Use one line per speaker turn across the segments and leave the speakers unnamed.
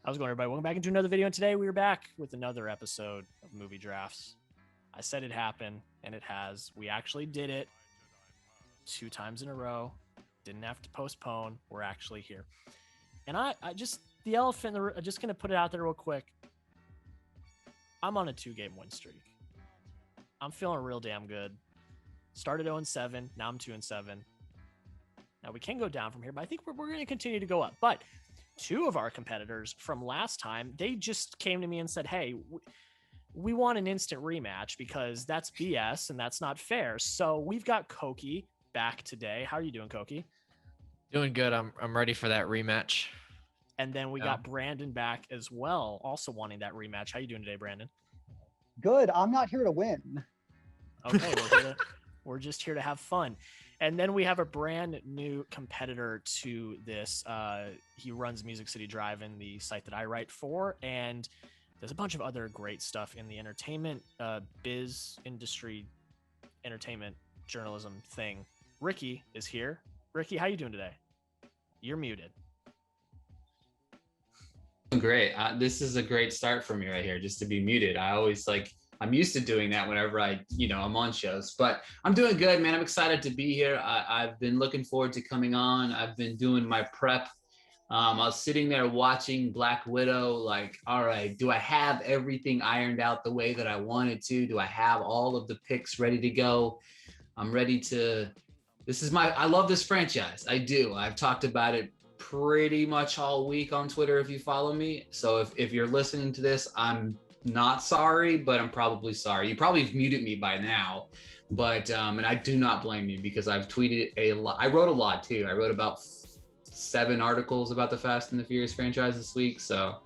How's it going, everybody? Welcome back into another video. And today we are back with another episode of Movie Drafts. I said it happened, and it has. We actually did it 2 times in a row. Didn't have to postpone. We're actually here. And I just, the elephant, I'm just going to put it out there real quick. I'm on a 2-game win streak. I'm feeling real damn good. Started 0-7. Now I'm 2-7. Now we can go down from here, but I think we're going to continue to go up. But 2 of our competitors from last time, they just came to me and said, hey, we want an instant rematch because that's BS and that's not fair. So we've got KOKI back today. How are you doing, KOKI?
Doing good. I'm ready for that rematch.
And then we got Brandon back as well, also wanting that rematch. How you doing today, Brandon?
Good. I'm not here to win.
Okay, we're just here to have fun. And then we have a brand new competitor to this. He runs Music City Drive-In, the site that I write for. And there's a bunch of other great stuff in the entertainment, biz, industry, entertainment, journalism thing. Ricky is here. Ricky, how you doing today? You're muted.
Great. This is a great start for me right here, just to be muted. I'm used to doing that whenever I'm on shows, but I'm doing good, man. I'm excited to be here. I've been looking forward to coming on. I've been doing my prep. I was sitting there watching Black Widow, like, all right, do I have everything ironed out the way that I wanted to? Do I have all of the picks ready to go? I'm ready to, I love this franchise. I do. I've talked about it pretty much all week on Twitter if you follow me. So if you're listening to this, I'm not sorry, but I'm probably sorry. You probably have muted me by now, but and I do not blame you because I've tweeted a lot. I wrote a lot too. I wrote about 7 articles about the Fast and the Furious franchise this week. So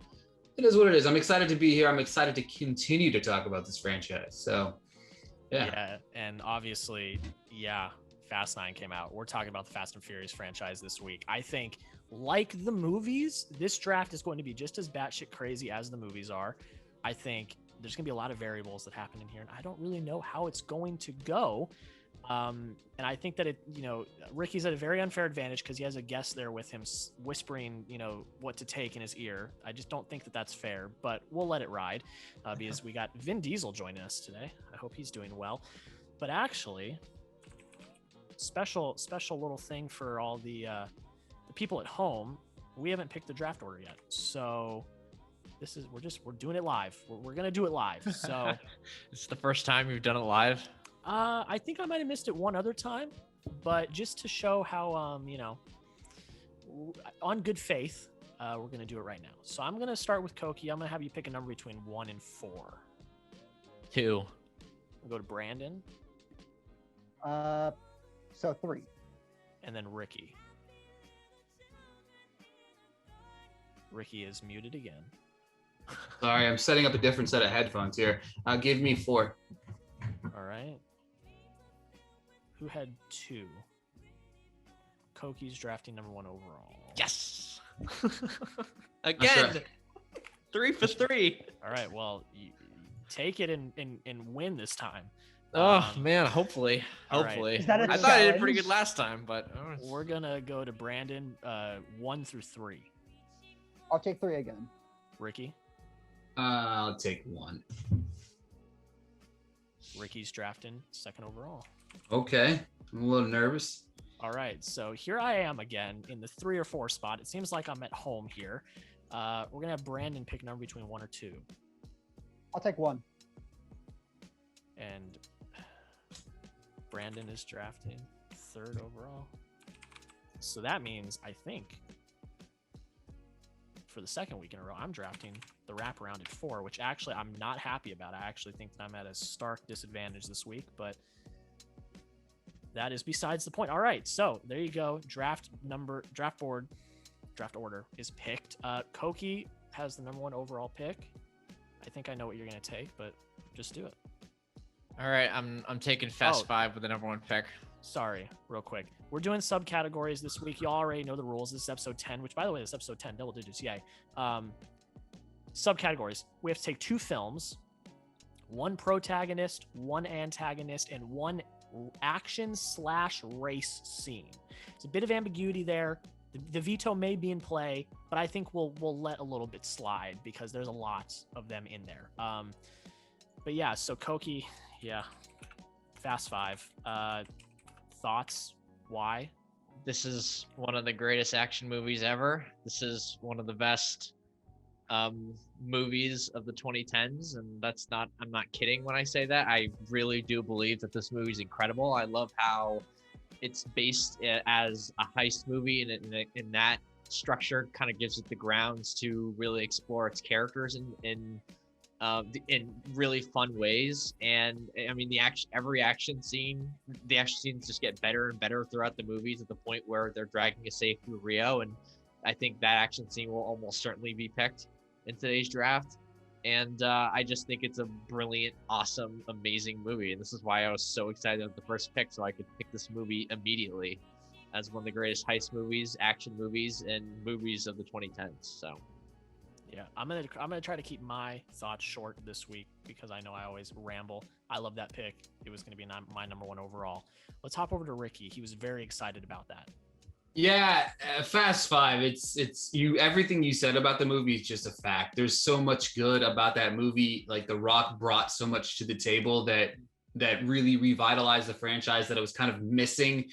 it is what it is. I'm excited to be here. I'm excited to continue to talk about this franchise. So yeah.
And obviously, Fast 9 came out. We're talking about the Fast and Furious franchise this week. I think, like the movies, this draft is going to be just as batshit crazy as the movies are. I think there's going to be a lot of variables that happen in here, and I don't really know how it's going to go. And I think that Ricky's at a very unfair advantage because he has a guest there with him whispering, what to take in his ear. I just don't think that that's fair, but we'll let it ride because we got Vin Diesel joining us today. I hope he's doing well. But actually, special little thing for all the people at home. We haven't picked the draft order yet, so we're doing it live. We're gonna do it live. So
It's the first time you've done it live.
I think I might have missed it one other time, but just to show how on good faith, we're gonna do it right now. So I'm gonna start with KOKI. I'm gonna have you pick a number between 1 and 4.
2.
We'll go to Brandon.
So 3.
And then Ricky. Ricky is muted again.
Sorry, I'm setting up a different set of headphones here. Give me 4.
All right. Who had 2? KOKI's drafting number 1 overall.
Yes. Again.
Right.
3 for 3.
All right. Well, you take it and win this time.
Oh man, hopefully.
All right.
Is that a
I thought I did
challenge?
pretty good last time, but
We're gonna go to Brandon 1 through 3.
I'll take 3 again.
Ricky.
I'll take 1.
Ricky's drafting 2nd overall.
Okay, I'm a little nervous.
All right, so here I am again in the 3 or 4 spot. It seems like I'm at home here. We're gonna have Brandon pick a number between 1 or 2.
I'll take 1.
And Brandon is drafting 3rd overall. So that means, I think, for the 2nd week in a row, I'm drafting the wraparound at 4, which actually I'm not happy about. I actually think that I'm at a stark disadvantage this week, but that is besides the point. All right, so there you go. Draft order is picked. KOKI has the number 1 overall pick. I think I know what you're going to take, but just do it.
all right, I'm taking Fast 5 with the number 1 pick.
Sorry, real quick. We're doing subcategories this week. You already know the rules. This is episode 10, which, by the way, this is episode 10, double digits, yay. Subcategories. We have to take 2 films, 1 protagonist, 1 antagonist, and 1 action/race scene. There's a bit of ambiguity there. The veto may be in play, but I think we'll let a little bit slide because there's a lot of them in there. But yeah, so KOKI, yeah, Fast Five. Thoughts? Why?
This is one of the greatest action movies ever. This is one of the best movies of the 2010s, and I'm not kidding when I say that. I really do believe that this movie is incredible. I love how it's based as a heist movie, and in that structure kind of gives it the grounds to really explore its characters in really fun ways. And I mean, the action scenes just get better and better throughout the movies, at the point where they're dragging a safe through Rio, and I think that action scene will almost certainly be picked in today's draft. And I just think it's a brilliant, awesome, amazing movie. And this is why I was so excited at the first pick, so I could pick this movie immediately as one of the greatest heist movies, action movies, and movies of the 2010s. So
yeah, I'm gonna try to keep my thoughts short this week because I know I always ramble. I love that pick. It was gonna be my number one overall. Let's hop over to Ricky. He was very excited about that.
Yeah, Fast Five. It's you. Everything you said about the movie is just a fact. There's so much good about that movie. Like The Rock brought so much to the table that really revitalized the franchise that it was kind of missing.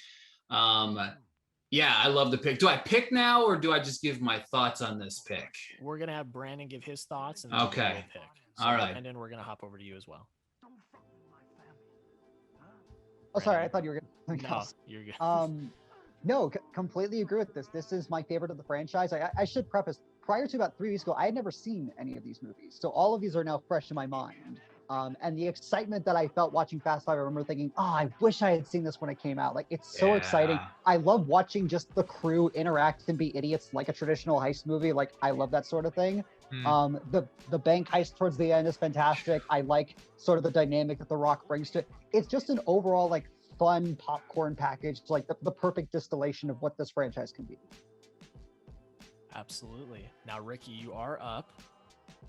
Yeah, I love the pick. Do I pick now, or do I just give my thoughts on this pick?
We're gonna have Brandon give his thoughts, and then
Okay.
we'll pick. So,
All right.
Brandon, we're gonna hop over to you as well.
Oh, sorry, I thought you were going to.
No, you're good.
No, completely agree with this. This is my favorite of the franchise. I should preface, prior to about 3 weeks ago, I had never seen any of these movies. So all of these are now fresh in my mind. And the excitement that I felt watching Fast Five, I remember thinking, oh, I wish I had seen this when it came out. Like, it's so exciting. I love watching just the crew interact and be idiots like a traditional heist movie. Like, I love that sort of thing. The bank heist towards the end is fantastic. I like sort of the dynamic that The Rock brings to it. It's just an overall, like, fun popcorn package, like the perfect distillation of what this franchise can be.
Absolutely. Now, Ricky, you are up.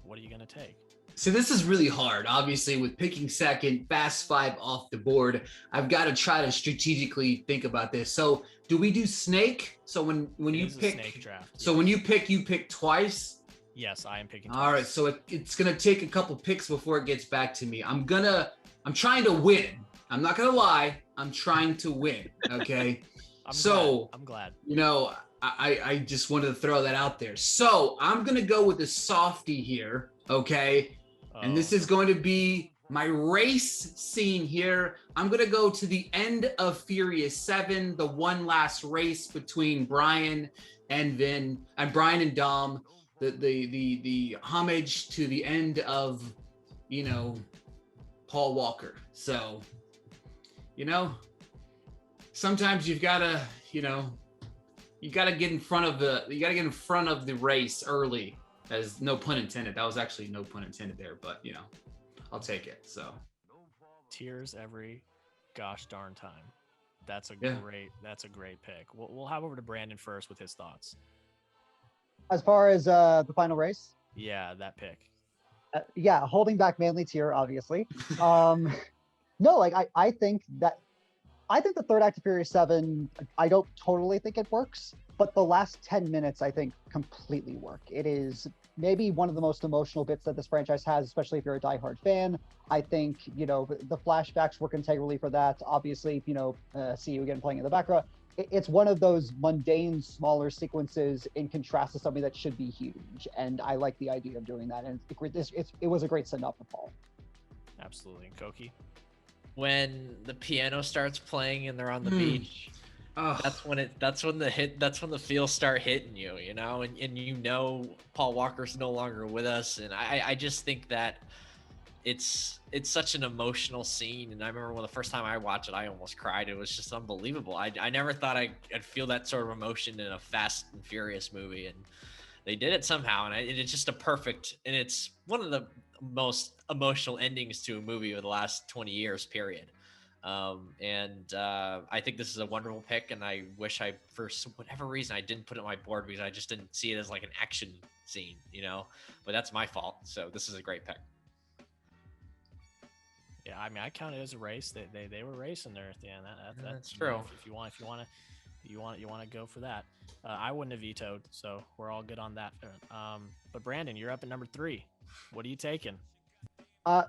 What are you going to take?
So this is really hard. Obviously, with picking second, Fast Five off the board, I've got to try to strategically think about this. So do we do Snake? So when you pick,
snake draft.
So when you pick twice?
Yes, I am picking twice.
All right, so it's going to take a couple picks before it gets back to me. I'm trying to win. I'm not gonna lie. I'm trying to win. Okay.
I'm glad.
You know, I just wanted to throw that out there. So I'm gonna go with a softie here. Okay. And this is going to be my race scene here. I'm gonna go to the end of Furious 7, the one last race between Brian and Dom. The homage to the end of, Paul Walker. So, sometimes you've got to, you got to get in front of the race early. As no pun intended. That was actually no pun intended there, but I'll take it. So
tears every gosh darn time. That's a great pick. We'll hop over to Brandon first with his thoughts.
As far as the final race,
yeah, that pick.
Yeah, holding back manly tear, obviously. No, like I think the third act of Furious 7, I don't totally think it works, but the last 10 minutes I think completely work. It is maybe one of the most emotional bits that this franchise has, especially if you're a diehard fan. I think, the flashbacks work integrally for that. Obviously, see you again playing in the background. It's one of those mundane, smaller sequences in contrast to something that should be huge. And I like the idea of doing that. And it was a great send-off for Paul.
Absolutely. And KOKI?
When the piano starts playing and they're on the beach, that's when the feels start hitting you, and Paul Walker's no longer with us, and I just think that it's such an emotional scene. And I remember when the first time I watched it, I almost cried. It was just unbelievable. I never thought I'd feel that sort of emotion in a Fast and Furious movie, and they did it somehow. And it's just and it's one of the most emotional endings to a movie of the last 20 years, period. I think this is a wonderful pick, and I wish for whatever reason, I didn't put it on my board because I just didn't see it as like an action scene, but that's my fault. So this is a great pick. Yeah,
I mean, I count it as a race. They were racing there at the end.
That's true.
If you want to you want to go for that. I wouldn't have vetoed, so we're all good on that. But Brandon, you're up at number 3. What are you taking?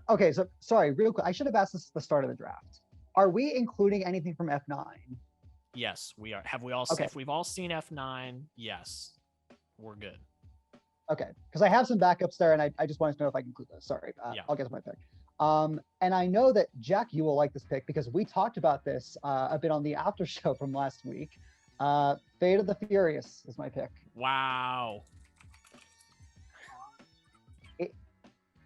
Okay, so sorry, real quick. I should have asked this at the start of the draft. Are we including anything from F9?
Yes, we are. Have we all?
Okay.
If we've all seen F9, yes, we're good.
Okay, because I have some backups there, and I just wanted to know if I can include those. Sorry,
Yeah.
I'll get to my pick. And I know that Jack, you will like this pick because we talked about this a bit on the after show from last week. Fate of the Furious is my pick.
Wow.
It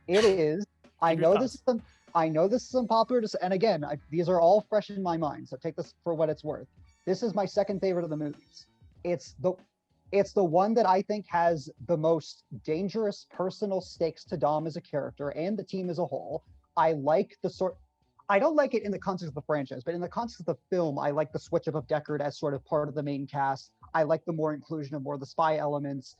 is. I know this is unpopular, and again, these are all fresh in my mind, so take this for what it's worth. This is my second favorite of the movies. It's the one that I think has the most dangerous personal stakes to Dom as a character and the team as a whole. I don't like it in the context of the franchise, but in the context of the film, I like the switch up of Deckard as sort of part of the main cast. I like the more inclusion of more of the spy elements.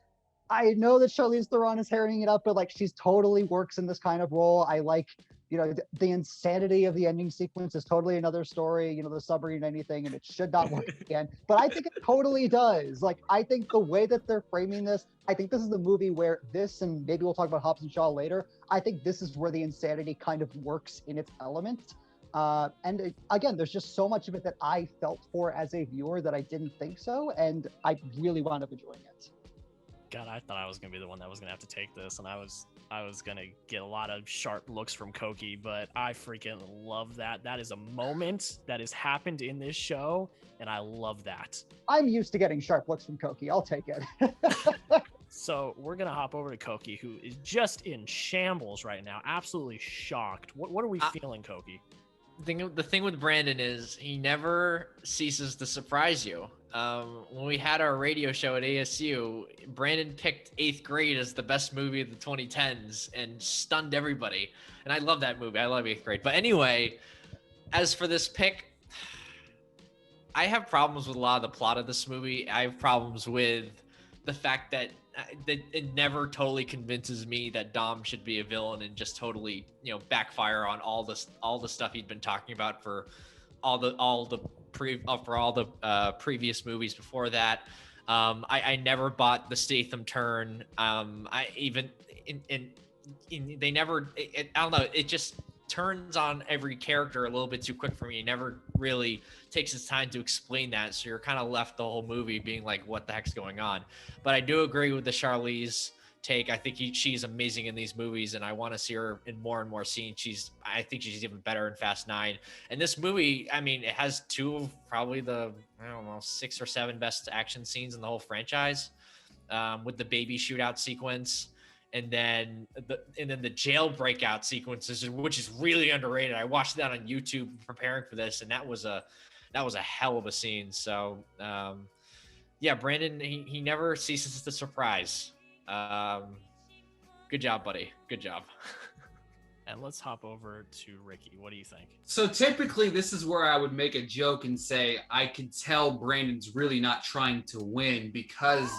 I know that Charlize Theron is herring it up, but like she's totally works in this kind of role. I like, the insanity of the ending sequence is totally another story, the submarine anything, and it should not work again. But I think it totally does. Like, I think the way that they're framing this, I think this is the movie where this, and maybe we'll talk about Hobbs and Shaw later, I think this is where the insanity kind of works in its element. Again, there's just so much of it that I felt for as a viewer that I didn't think so, and I really wound up enjoying it.
God, I thought I was gonna be the one that was gonna have to take this, and I was gonna get a lot of sharp looks from KOKI, but I freaking love that. That is a moment that has happened in this show, and I love that.
I'm used to getting sharp looks from KOKI. I'll take it.
So we're gonna hop over to KOKI, who is just in shambles right now, absolutely shocked. What are we feeling, KOKI?
The thing with Brandon is he never ceases to surprise you. When we had our radio show at ASU, Brandon picked 8th Grade as the best movie of the 2010s and stunned everybody. And I love that movie. I love 8th Grade. But anyway, as for this pick, I have problems with a lot of the plot of this movie. I have problems with the fact that it never totally convinces me that Dom should be a villain and just totally, backfire on all the stuff he'd been talking about for all the previous movies before that. I never bought the Statham turn. They never. I don't know. It just turns on every character a little bit too quick for me. He never really takes his time to explain that, so you're kind of left the whole movie being like, what the heck's going on? But I do agree with the Charlize take. I think she's amazing in these movies, and I want to see her in more and more scenes. I think she's even better in Fast 9. And this movie, I mean, it has 2 of probably the 6 or 7 best action scenes in the whole franchise, with the baby shootout sequence. And then the jail breakout sequences, which is really underrated. I watched that on YouTube preparing for this, and that was a hell of a scene. So, Brandon, he never ceases to surprise. Good job, buddy. Good job.
And let's hop over to Ricky. What do you think?
So typically this is where I would make a joke and say, I can tell Brandon's really not trying to win because,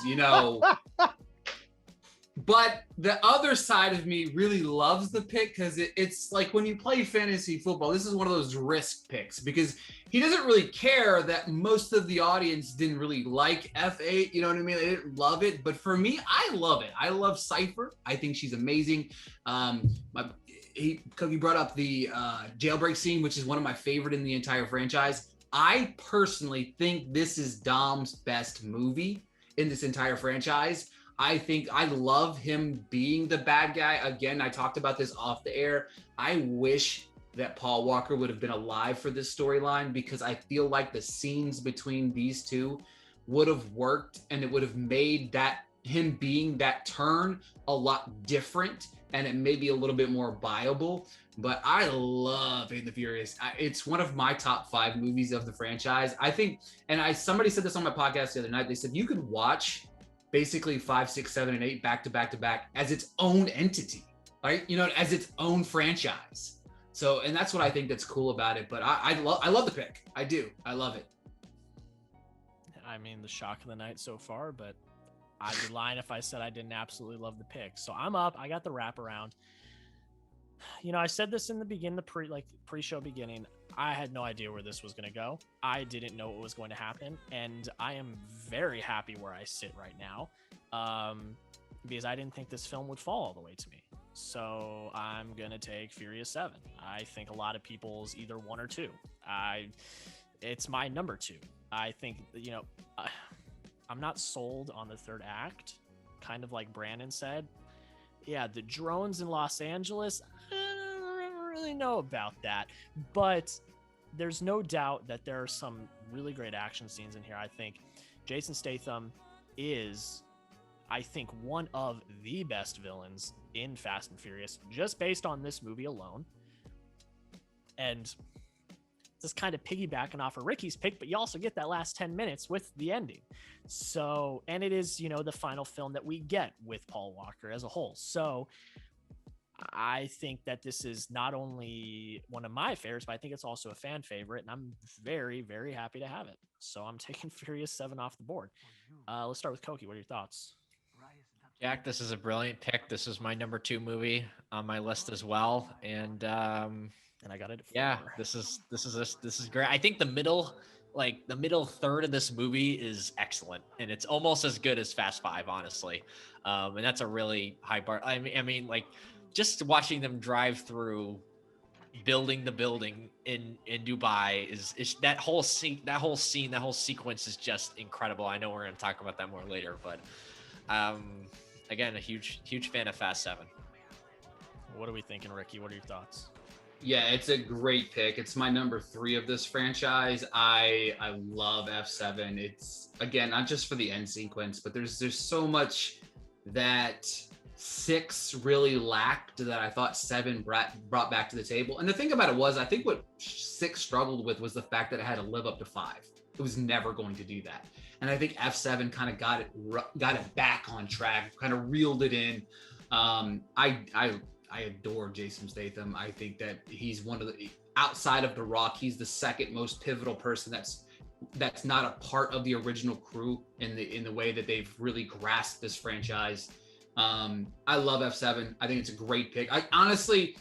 but the other side of me really loves the pick because it's like when you play fantasy football, this is one of those risk picks because he doesn't really care that most of the audience didn't really like F8. You know what I mean? They didn't love it. But for me, I love it. I love Cypher. I think she's amazing. KOKI brought up the jailbreak scene, which is one of my favorite in the entire franchise. I personally think this is Dom's best movie in this entire franchise. I think I love him being the bad guy. Again, I talked about this off the air. I wish that Paul Walker would have been alive for this storyline because I feel like the scenes between these two would have worked and it would have made that him being that turn a lot different and it may be a little bit more viable. But I love Fate of the Furious. It's one of my top 5 movies of the franchise. I think, and somebody said this on my podcast the other night. They said you could watch basically 5, 6, 7, and 8 back to back to back as its own entity, right? As its own franchise. So, and that's what I think that's cool about it. But I love the pick. I do. I love it.
I mean, the shock of the night so far, but I'd be lying if I said I didn't absolutely love the pick. So I'm up. I got the wraparound. I said this in the beginning, the pre-show beginning. I had no idea where this was going to go. I didn't know what was going to happen, and I am very happy where I sit right now, because I didn't think this film would fall all the way to me. So I'm going to take Furious 7. I think a lot of people's either 1 or 2. It's my number 2. I think, I'm not sold on the third act, kind of like Brandon said. Yeah, the drones in Los Angeles, I don't really know about that, but there's no doubt that there are some really great action scenes in here. I think Jason Statham is, one of the best villains in Fast and Furious, just based on this movie alone. And just kind of piggybacking off of Ricky's pick, but you also get that last 10 minutes with the ending. So, and it is, the final film that we get with Paul Walker as a whole. So I think that this is not only one of my favorites, but I think it's also a fan favorite, and I'm very, very happy to have it. So I'm taking Furious 7 off the board. Let's start with Koki. What are your thoughts?
Jack, this is a brilliant pick. This is my number 2 movie on my list as well. And
I got it.
Yeah, this is great. I think the middle third of this movie is excellent, and it's almost as good as Fast 5, honestly. And that's a really high bar. I mean, like, just watching them drive through building the building in Dubai is that whole sequence is just incredible. I know we're going to talk about that more later, but again, a huge fan of Fast 7.
What are we thinking, Ricky? What are your thoughts?
Yeah, it's a great pick. It's my number 3 of this franchise. I love F7. It's, again, not just for the end sequence, but there's so much that 6 really lacked that I thought 7 brought back to the table. And the thing about it was, I think what 6 struggled with was the fact that it had to live up to 5. It was never going to do that. And I think F7 kind of got it back on track, kind of reeled it in. I adore Jason Statham. I think that he's one of the, outside of The Rock, he's the second most pivotal person that's not a part of the original crew in the way that they've really grasped this franchise. I love F7. I think it's a great pick. I honestly,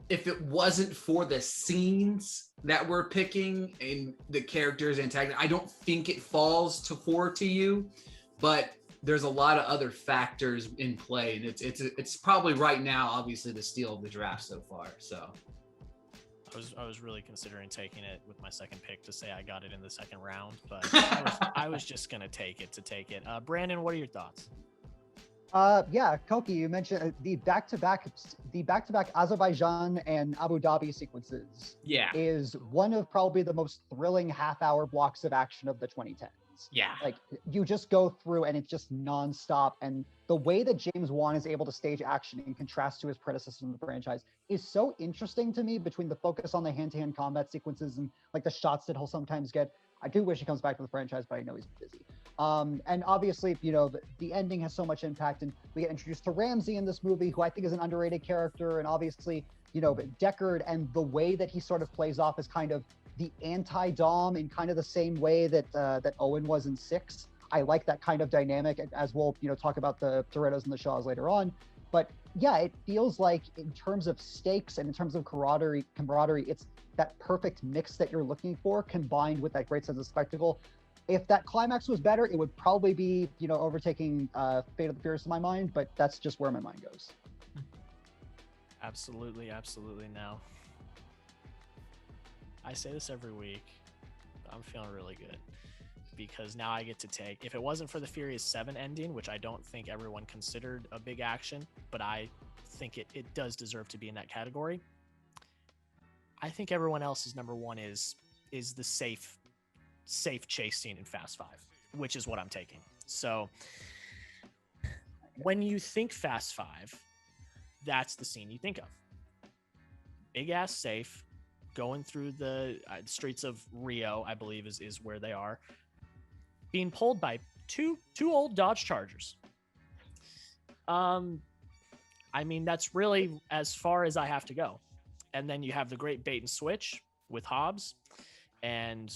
if it wasn't for the scenes that we're picking and the characters and tag, I don't think it falls to 4 to you, but there's a lot of other factors in play, and it's probably right now, obviously, the steal of the draft so far. So
I was really considering taking it with my second pick to say I got it in the second round, but I was just gonna take it. Brandon, what are your thoughts?
Yeah, Koki, you mentioned the back-to-back Azerbaijan and Abu Dhabi sequences.
Yeah,
is one of probably the most thrilling half-hour blocks of action of the 2010s.
Yeah.
Like, you just go through and it's just nonstop. And the way that James Wan is able to stage action in contrast to his predecessor in the franchise is so interesting to me, between the focus on the hand-to-hand combat sequences and like the shots that he'll sometimes get. I do wish he comes back to the franchise, but I know he's busy. And obviously, the ending has so much impact, and we get introduced to Ramsey in this movie, who I think is an underrated character. And obviously, Deckard, and the way that he sort of plays off as kind of the anti-Dom in kind of the same way that that Owen was in 6. I like that kind of dynamic, as we'll talk about the Torettos and the Shaws later on. But yeah, it feels like in terms of stakes and in terms of camaraderie, it's that perfect mix that you're looking for, combined with that great sense of spectacle. If that climax was better, it would probably be overtaking Fate of the Furious in my mind, but that's just where my mind goes.
Absolutely now. I say this every week, but I'm feeling really good, because now I get to take, if it wasn't for the Furious 7 ending, which I don't think everyone considered a big action, but I think it does deserve to be in that category. I think everyone else's number 1 is the safe chase scene in Fast 5, which is what I'm taking. So when you think Fast 5, that's the scene you think of. Big ass safe, going through the streets of Rio, I believe is where they are, being pulled by two old Dodge Chargers. I mean, that's really as far as I have to go. And then you have the great bait and switch with Hobbs, and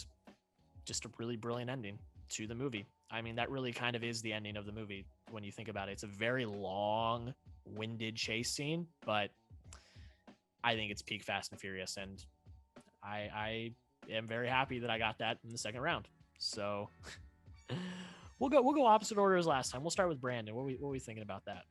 just a really brilliant ending to the movie. I mean, that really kind of is the ending of the movie when you think about it. It's a very long-winded chase scene, but I think it's peak Fast and Furious, and I am very happy that I got that in the second round. So we'll go opposite order as last time. We'll start with Brandon. What are we thinking about that?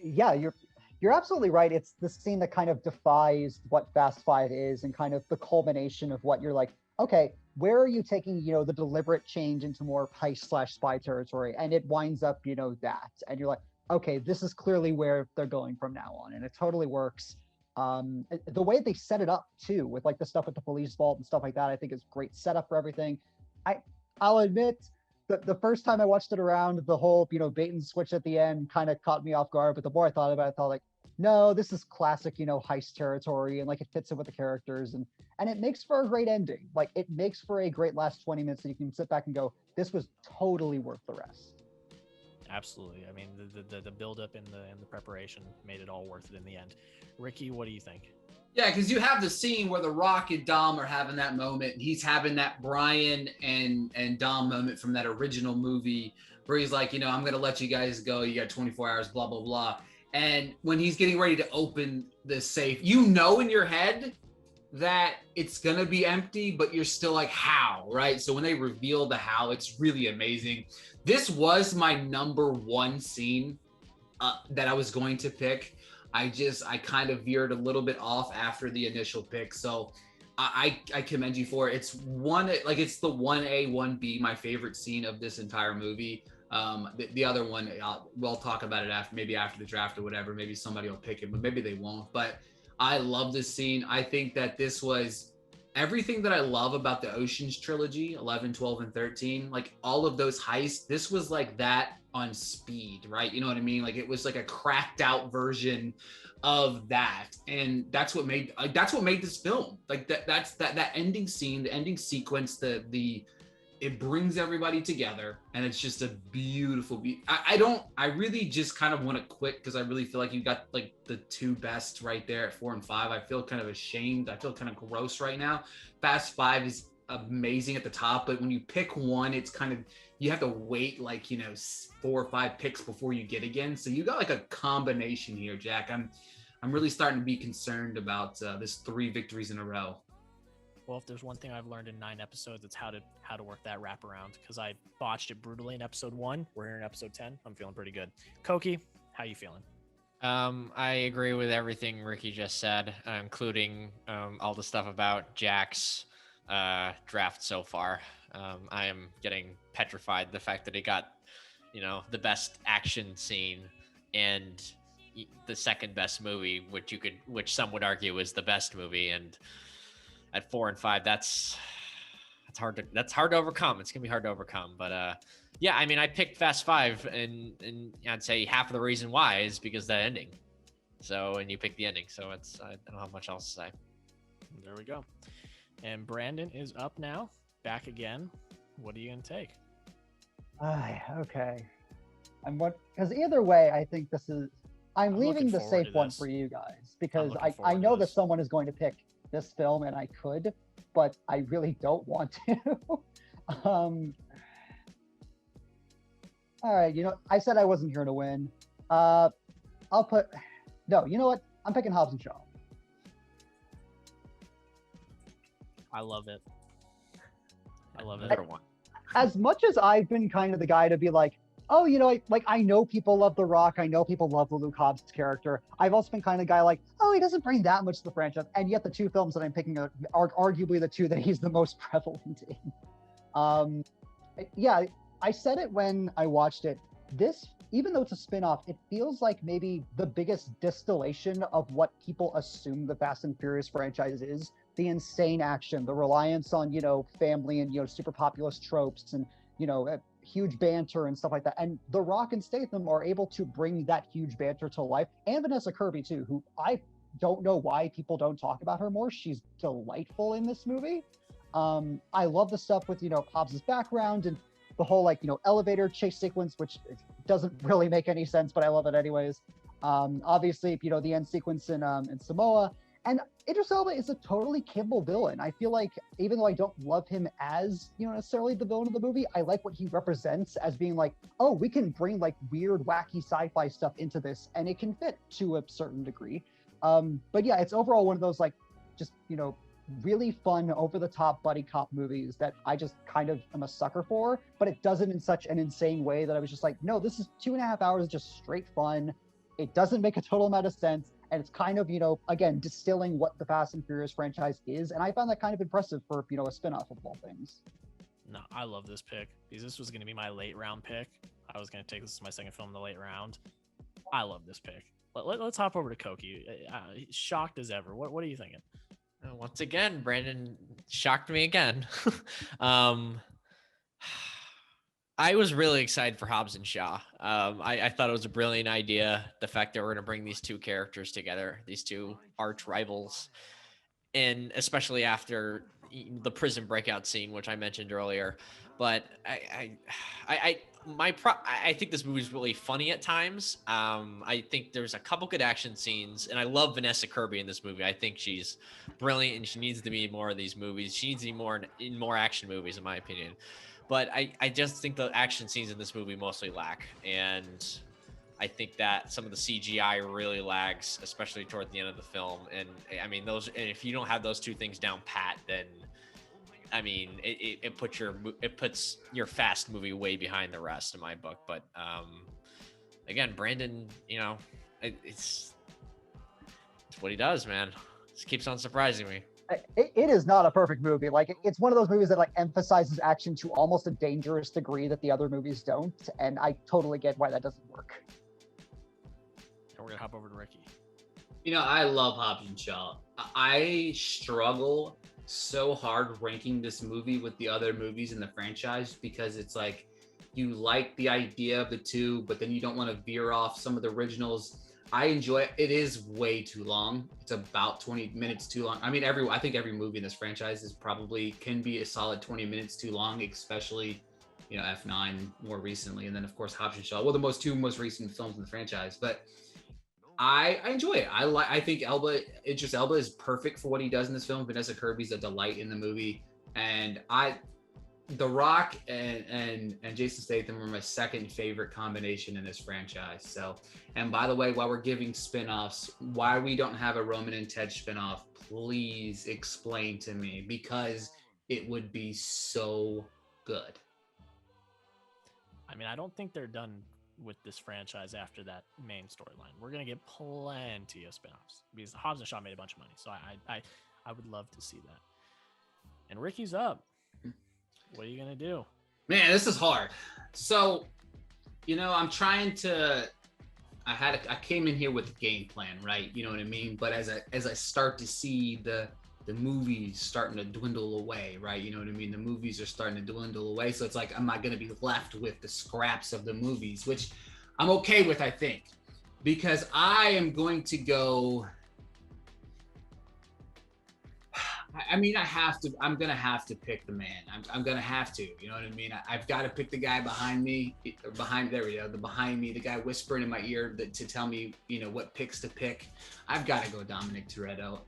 Yeah, you're absolutely right. It's the scene that kind of defies what Fast Five is, and kind of the culmination of what you're like, okay, where are you taking, the deliberate change into more heist/spy territory? And it winds up, that. And you're like, okay, this is clearly where they're going from now on. And it totally works. The way they set it up too, with like the stuff with the police vault and stuff like that, I think is great setup for everything. I'll admit, the first time I watched it around, the whole, bait and switch at the end kind of caught me off guard. But the more I thought about it, I thought like, no, this is classic, heist territory, and like it fits in with the characters, and it makes for a great ending. Like it makes for a great last 20 minutes that you can sit back and go, this was totally worth the rest.
Absolutely. I mean, the build up and the preparation made it all worth it in the end. Ricky, what do you think?
Yeah, because you have the scene where The Rock and Dom are having that moment, and he's having that Brian and Dom moment from that original movie where he's like, I'm going to let you guys go. You got 24 hours, blah, blah, blah. And when he's getting ready to open the safe, in your head that it's going to be empty, but you're still like, how, right? So when they reveal the how, it's really amazing. This was my number one scene that I was going to pick. I kind of veered a little bit off after the initial pick. So I commend you for it. It's the 1A, 1B, my favorite scene of this entire movie. The other one, we'll talk about it after the draft or whatever. Maybe somebody will pick it, but maybe they won't. But I love this scene. I think that this was everything that I love about the Ocean's trilogy, 11, 12, and 13. Like all of those heists, this was like that on speed, right? You know what I mean? Like it was like a cracked out version of that, and that's what made this film. Like that ending scene, the ending sequence, it brings everybody together, and it's just a beautiful I really just kind of want to quit because I really feel like you got like the two best right there at 4 and 5. I feel kind of ashamed. I feel kind of gross right now. Fast 5 is amazing at the top, but when you pick one, it's kind of, you have to wait like 4 or 5 picks before you get again. So you got like a combination here, Jack. I'm really starting to be concerned about this 3 victories in a row.
Well, if there's one thing I've learned in 9 episodes, it's how to work that wraparound, because I botched it brutally in episode 1. We're here in episode 10. I'm feeling pretty good. KOKI, how you feeling?
I agree with everything Ricky just said, including all the stuff about Jack's draft so far. I am getting petrified the fact that he got, the best action scene and the second best movie, which some would argue is the best movie, and at 4 and 5, that's hard to overcome. It's gonna be hard to overcome. But yeah, I mean, I picked Fast 5, and I'd say half of the reason why is because of that ending. So, and you picked the ending, so I don't have much else to say.
There we go. And Brandon is up now, back again. What are you gonna take?
Okay. Because either way, I think I'm leaving the safe one for you guys, because I know that someone is going to pick this film, and I could, but I really don't want to. All right, I said I wasn't here to win. No, you know what? I'm picking Hobbs and Shaw.
I love it.
Number one.
As much as I've been kind of the guy to be like, oh, I know people love The Rock. I know people love the Luke Hobbs character. I've also been kind of the guy like, oh, he doesn't bring that much to the franchise. And yet the 2 films that I'm picking are arguably the 2 that he's the most prevalent in. Yeah, I said it when I watched it. This, even though it's a spin-off, it feels like maybe the biggest distillation of what people assume the Fast and Furious franchise is. The insane action, the reliance on, family and, super populist tropes, and, huge banter and stuff like that. And The Rock and Statham are able to bring that huge banter to life. And Vanessa Kirby too, who I don't know why people don't talk about her more. She's delightful in this movie. I love the stuff with, Hobbs' background and the whole elevator chase sequence, which doesn't really make any sense, but I love it anyways. Obviously, the end sequence in Samoa. And Idris Elba is a totally capable villain. I feel like, even though I don't love him as, necessarily the villain of the movie, I like what he represents as being like, oh, we can bring like weird, wacky sci-fi stuff into this, and it can fit to a certain degree. But yeah, it's overall one of those like just, really fun, over the top buddy cop movies that I just kind of am a sucker for, but it does it in such an insane way that I was just like, no, this is 2.5 hours of just straight fun. It doesn't make a total amount of sense. And it's kind of, again, distilling what the Fast and Furious franchise is. And I found that kind of impressive for, a spinoff of all things.
No, I love this pick because this was going to be my late round pick. I was going to take this as my second film in the late round. I love this pick. Let's hop over to Koki. Shocked as ever. What are you thinking?
Once again, Brandon shocked me again. I was really excited for Hobbs and Shaw. I thought it was a brilliant idea. The fact that we're going to bring these two characters together, these two arch rivals, and especially after the prison breakout scene, which I mentioned earlier. But I think this movie is really funny at times. I think there's a couple good action scenes, and I love Vanessa Kirby in this movie. I think she's brilliant, and she needs to be in more of these movies. She needs to be more in more action movies, in my opinion. But I just think the action scenes in this movie mostly lack, and I think that some of the CGI really lags, especially toward the end of the film. And I mean, and if you don't have those two things down pat, then I mean, it puts your Fast movie way behind the rest in my book. But again, Brandon, it's what he does, man. Just keeps on surprising me.
It is not a perfect movie. Like, it's one of those movies that like emphasizes action to almost a dangerous degree that the other movies don't, and I totally get why that doesn't work.
And we're gonna hop over to Ricky.
I love Hobbs and Shaw. I struggle so hard ranking this movie with the other movies in the franchise because it's like you like the idea of the two, but then you don't want to veer off some of the originals. I enjoy it. It is way too long. It's about 20 minutes too long. I mean, I think every movie in this franchise can be a solid 20 minutes too long, especially, F9 more recently. And then of course, Hobbs and Shaw, well, the two most recent films in the franchise, but I enjoy it. I think Idris Elba is perfect for what he does in this film. Vanessa Kirby's a delight in the movie. And The Rock and Jason Statham are my second favorite combination in this franchise. So, and by the way, while we're giving spinoffs, why we don't have a Roman and Ted spinoff, please explain to me, because it would be so good.
I mean, I don't think they're done with this franchise after that main storyline. We're gonna get plenty of spinoffs because Hobbs and Shaw made a bunch of money. So I would love to see that. And Ricky's up. What are you gonna do?
Man, this is hard. So, I'm trying to. I came in here with a game plan, right? You know what I mean. But as I start to see the movies starting to dwindle away, right? You know what I mean. The movies are starting to dwindle away, so it's like I'm not gonna be left with the scraps of the movies, which I'm okay with, I think, because I am going to go. I mean, I'm going to have to pick the man. I'm going to have to, you know what I mean? I've got to pick the guy behind me, there we go, behind me, the guy whispering in my ear to tell me, what picks to pick. I've got to go Dominic Toretto.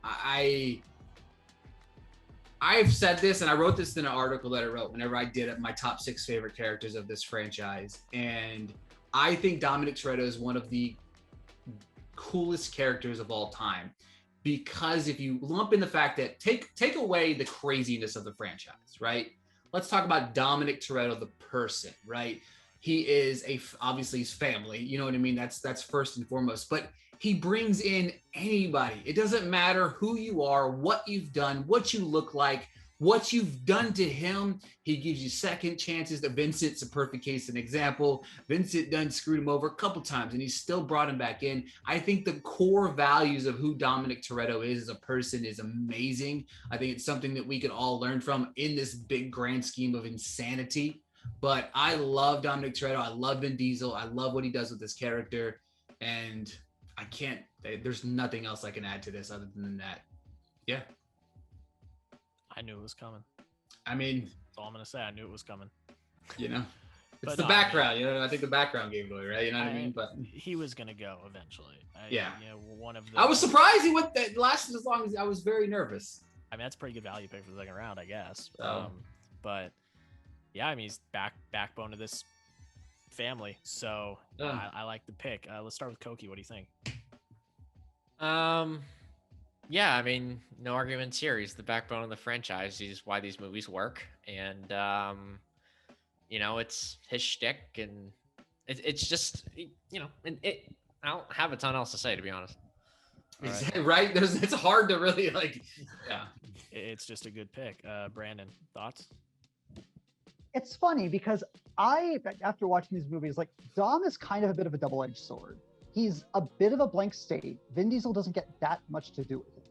I've said this, and I wrote this in an article that I wrote whenever I did my top 6 favorite characters of this franchise. And I think Dominic Toretto is one of the coolest characters of all time. Because if you lump in the fact that take away the craziness of the franchise, right? Let's talk about Dominic Toretto, the person, right? He is obviously his family, you know what I mean? That's first and foremost, but he brings in anybody. It doesn't matter who you are, what you've done, what you look like, what you've done to him. He gives you second chances. That Vincent's a perfect case, an example. Vincent done screwed him over a couple times, and he still brought him back in. I think the core values of who Dominic Toretto is as a person is amazing. I think it's something that we can all learn from in this big grand scheme of insanity. But I love Dominic Toretto. I love Vin Diesel. I love what he does with this character. And there's nothing else I can add to this other than that. Yeah.
I knew it was coming.
I mean,
that's all I'm gonna say. I knew it was coming.
It's the background. I think the background gave away, right? You know what I mean? But
he was gonna go eventually. One of the.
I was surprised he went. That lasted as long as I was very nervous.
I mean, that's a pretty good value pick for the second round, I guess.
Oh.
But yeah, I mean, he's backbone of this family, so I like the pick. Let's start with Koki. What do you think?
Yeah, I mean, no arguments here. He's the backbone of the franchise. He's why these movies work, and it's his shtick, and it's just and I don't have a ton else to say, to be honest.
Right? It's hard to really yeah.
It's just a good pick. Brandon, thoughts?
It's funny because after watching these movies, like Dom is kind of a bit of a double-edged sword. He's a bit of a blank slate. Vin Diesel doesn't get that much to do with him.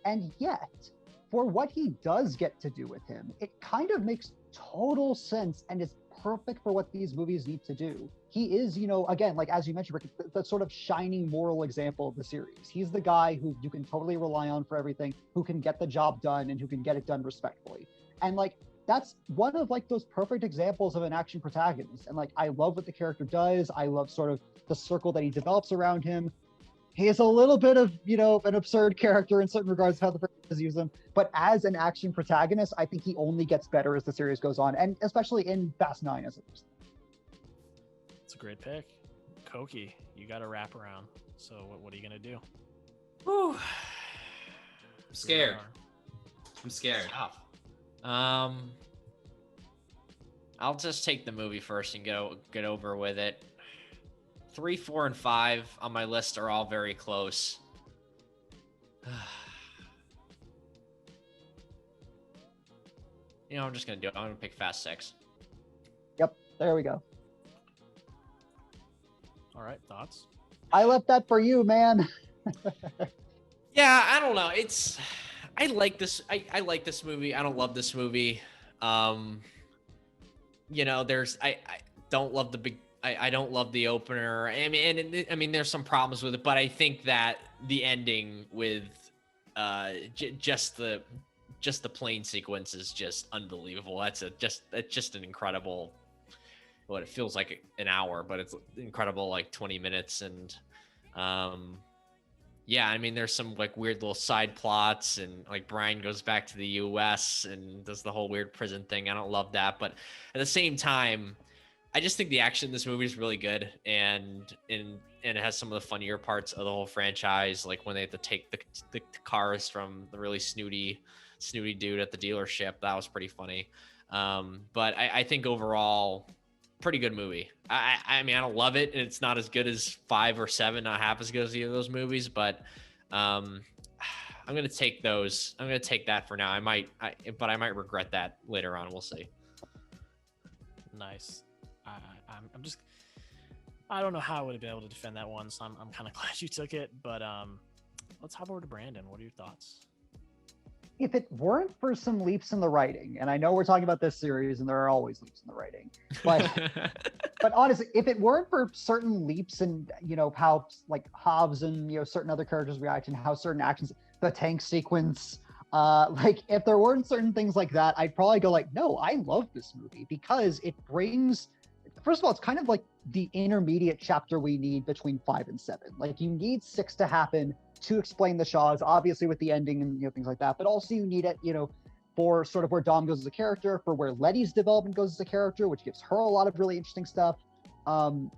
And yet, for what he does get to do with him, it kind of makes total sense and is perfect for what these movies need to do. He is, again, like as you mentioned, Rick, the sort of shining moral example of the series. He's the guy who you can totally rely on for everything, who can get the job done and who can get it done respectfully. And like that's one of like those perfect examples of an action protagonist. And like I love what the character does. I love sort of the circle that he develops around him. He is a little bit of, an absurd character in certain regards of how the franchise use him. But as an action protagonist, I think he only gets better as the series goes on, and especially in Fast 9 as it is.
It's a great pick. KOKI, you got a wrap around. So what are you going to do?
Whew. I'm scared. I'm scared.
Tough. I'll just take the movie first and get over with it. 3, 4, and 5 on my list are all very close. I'm just gonna do it. I'm gonna pick Fast 6.
Yep, there we go.
All right, thoughts?
I left that for you, man.
Yeah, I don't know. I like this. I like this movie. I don't love this movie. I don't love the big. I don't love the opener. I mean, there's some problems with it, but I think that the ending with just the plane sequence is just unbelievable. It's just an incredible. What it feels like an hour, but it's incredible, like 20 minutes, and yeah, I mean, there's some like weird little side plots, and like Brian goes back to the U.S. and does the whole weird prison thing. I don't love that, but at the same time, I just think the action in this movie is really good, and it has some of the funnier parts of the whole franchise, like when they have to take the cars from the really snooty dude at the dealership. That was pretty funny. But I think overall, pretty good movie. I mean, I don't love it, and it's not as good as 5 or 7, not half as good as either of those movies, but I'm gonna take those. I'm gonna take that for now. But I might regret that later on. We'll see.
Nice. I don't know how I would have been able to defend that one, so I'm kind of glad you took it. But let's hop over to Brandon. What are your thoughts?
If it weren't for some leaps in the writing, and I know we're talking about this series, and there are always leaps in the writing, but but honestly, if it weren't for certain leaps in how like Hobbs and certain other characters react and how certain actions, the tank sequence, like if there weren't certain things like that, I'd probably go like, no, I love this movie because it brings. First of all, it's kind of like the intermediate chapter we need between 5 and 7. Like you need 6 to happen to explain the Shaws, obviously with the ending and things like that, but also you need it, for sort of where Dom goes as a character, for where Letty's development goes as a character, which gives her a lot of really interesting stuff. And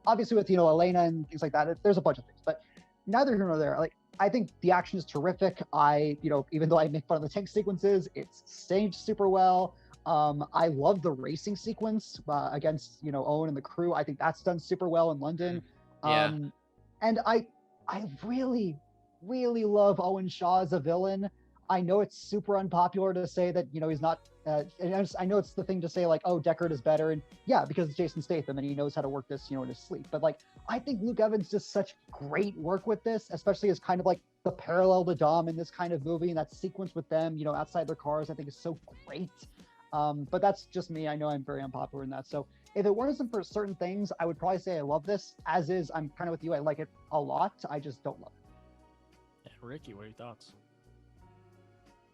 obviously with Elena and things like that, there's a bunch of things, but neither here nor there. Like I think the action is terrific. Even though I make fun of the tank sequences, it's staged super well. I love the racing sequence against Owen and the crew. I think that's done super well in London.
Yeah.
And I really, really love Owen Shaw as a villain. I know it's super unpopular to say that he's not. I know it's the thing to say like, oh, Deckard is better, and yeah, because it's Jason Statham and he knows how to work this in his sleep. But like, I think Luke Evans does such great work with this, especially as kind of like the parallel to Dom in this kind of movie, and that sequence with them, outside their cars, I think is so great. But that's just me. I know I'm very unpopular in that. So if it wasn't for certain things, I would probably say I love this. As is, I'm kind of with you. I like it a lot. I just don't love it.
Yeah, Ricky, what are your thoughts?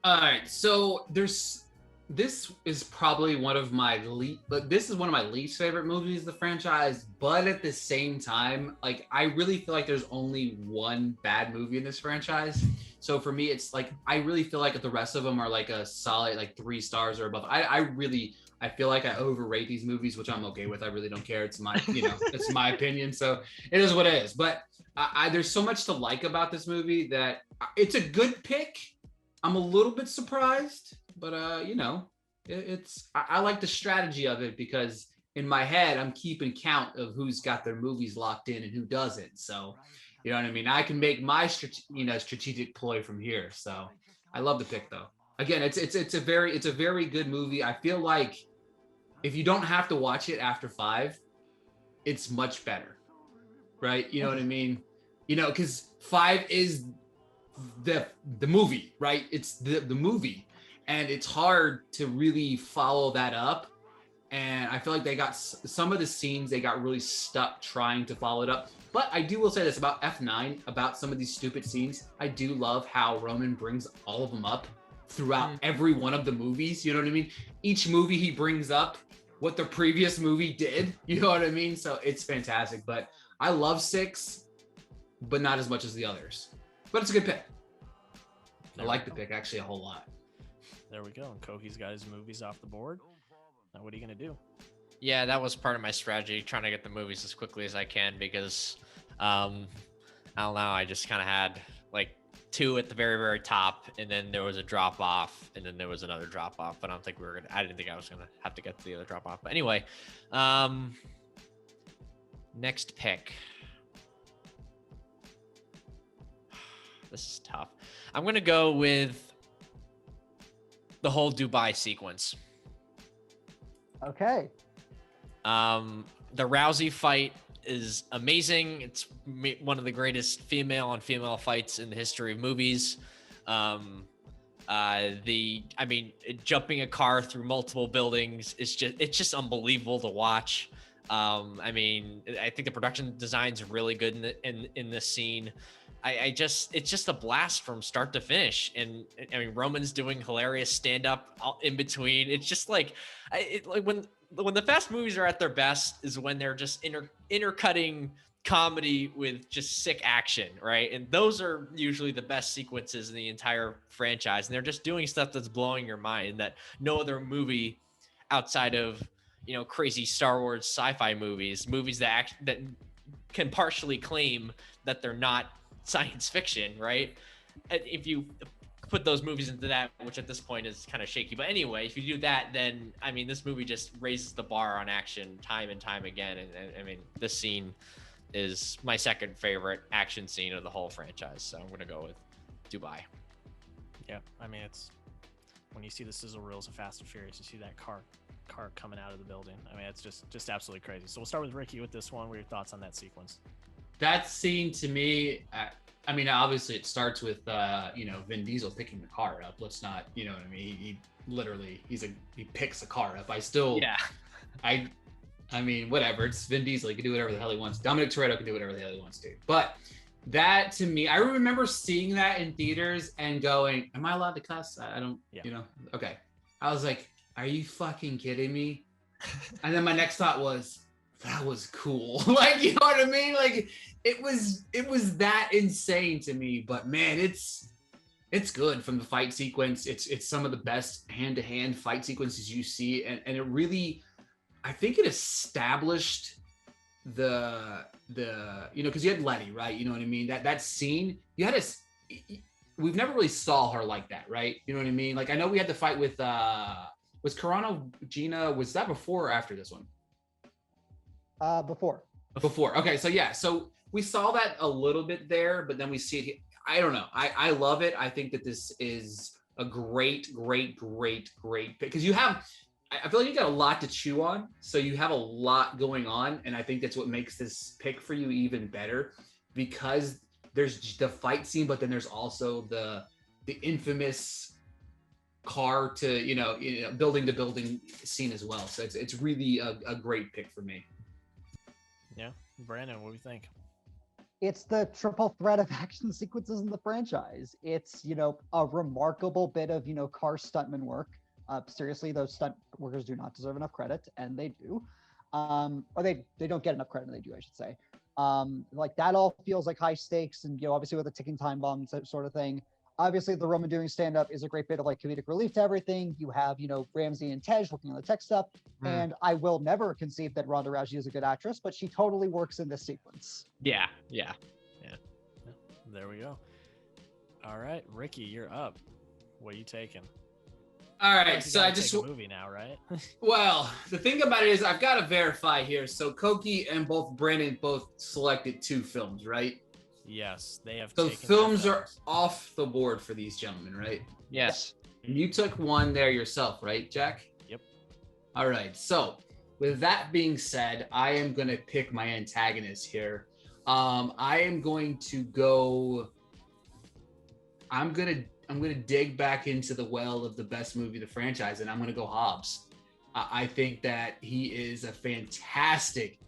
All right. So there's this is probably one of my this is one of my least favorite movies of the franchise, but at the same time, like I really feel like there's only one bad movie in this franchise. So for me, it's like I really feel like the rest of them are like a solid like 3 stars or above. I feel like I overrate these movies, which I'm okay with. I really don't care. It's my, it's my opinion. So it is what it is. But there's so much to like about this movie that it's a good pick. I'm a little bit surprised, but I like the strategy of it because in my head I'm keeping count of who's got their movies locked in and who doesn't. So, you know what I mean? I can make my strategic ploy from here. So, I love the pick though. Again, it's a very good movie. I feel like if you don't have to watch it after 5, it's much better, right? You know what I mean? Because 5 is the movie, right? It's the movie, and it's hard to really follow that up. And I feel like they got some of the scenes, they got really stuck trying to follow it up. But I will say this about F9, about some of these stupid scenes. I do love how Roman brings all of them up throughout every one of the movies. You know what I mean? Each movie he brings up what the previous movie did. You know what I mean? So it's fantastic. But I love 6, but not as much as the others. But it's a good pick. I like the pick actually a whole lot.
There we go. And KOKI's got his movies off the board. Now, what are you going to do?
Yeah, that was part of my strategy, trying to get the movies as quickly as I can because, I don't know, I just kind of had like 2 at the very, very top, and then there was a drop off, and then there was another drop off. But I didn't think I was going to have to get to the other drop off. But anyway, next pick. This is tough. I'm going to go with the whole Dubai sequence.
Okay.
The Rousey fight is amazing. It's one of the greatest female on female fights in the history of movies. Jumping a car through multiple buildings it's just unbelievable to watch. I think the production design's really good in this scene. It's just a blast from start to finish. And I mean, Roman's doing hilarious stand up in between. It's just like when the fast movies are at their best is when they're just intercutting comedy with just sick action, right? And those are usually the best sequences in the entire franchise. And they're just doing stuff that's blowing your mind that no other movie outside of, crazy Star Wars sci-fi movies that can partially claim that they're not science fiction, right? If you put those movies into that, which at this point is kind of shaky, but anyway, if you do that, then I mean, this movie just raises the bar on action time and time again. And I mean, this scene is my second favorite action scene of the whole franchise, so I'm gonna go with Dubai.
Yeah, I mean, it's when you see the sizzle reels of Fast and Furious, you see that car coming out of the building. I mean, it's just absolutely crazy. So we'll start with Ricky with this one. What are your thoughts on that sequence?
That scene to me, I mean, obviously it starts with, Vin Diesel picking the car up. Let's not, you know what I mean? He literally, he picks the car up. I mean, whatever. It's Vin Diesel. He can do whatever the hell he wants. Dominic Toretto can do whatever the hell he wants to. But that to me, I remember seeing that in theaters and going, am I allowed to cuss? I don't, okay. I was like, are you fucking kidding me? And then my next thought was, that was cool. Like, you know what I mean? Like it was that insane to me, but man, it's good from the fight sequence. It's some of the best hand-to-hand fight sequences you see. And it really, I think it established the because you had Letty, right? You know what I mean? That scene, you had we've never really saw her like that, right? You know what I mean? Like I know we had the fight with was Carano Gina, was that before or after this one? Before. Okay, so yeah, so we saw that a little bit there, but then we see it. I don't know. I love it. I think that this is a great pick because I feel like you got a lot to chew on, so you have a lot going on, and I think that's what makes this pick for you even better because there's the fight scene, but then there's also the infamous car to building to building scene as well. So it's really a great pick for me.
Yeah, Brandon, what do you think?
It's the triple threat of action sequences in the franchise. It's, a remarkable bit of, car stuntman work. Seriously, those stunt workers do not deserve enough credit, and they do. Or they don't get enough credit, and they do, I should say. Like that all feels like high stakes, and obviously with a ticking time bomb sort of thing. Obviously, the Roman doing stand up is a great bit of like comedic relief to everything. You have Ramsey and Tej working on the tech stuff, and I will never concede that Ronda Rousey is a good actress, but she totally works in this sequence.
Yeah.
There we go. All right, Ricky, you're up. What are you taking?
All right, so I just
take a movie now, right?
well, the thing about it is I've got to verify here. So KOKI and Brandon both selected 2 films, right?
Yes, they have.
So
taken
films are off the board for these gentlemen, right?
Yes.
And you took one there yourself, right, Jack?
Yep. All
right. So with that being said, I am going to pick my antagonist here. I am going to go. I'm gonna dig back into the well of the best movie of the franchise, and I'm gonna go Hobbs. I think that he is a fantastic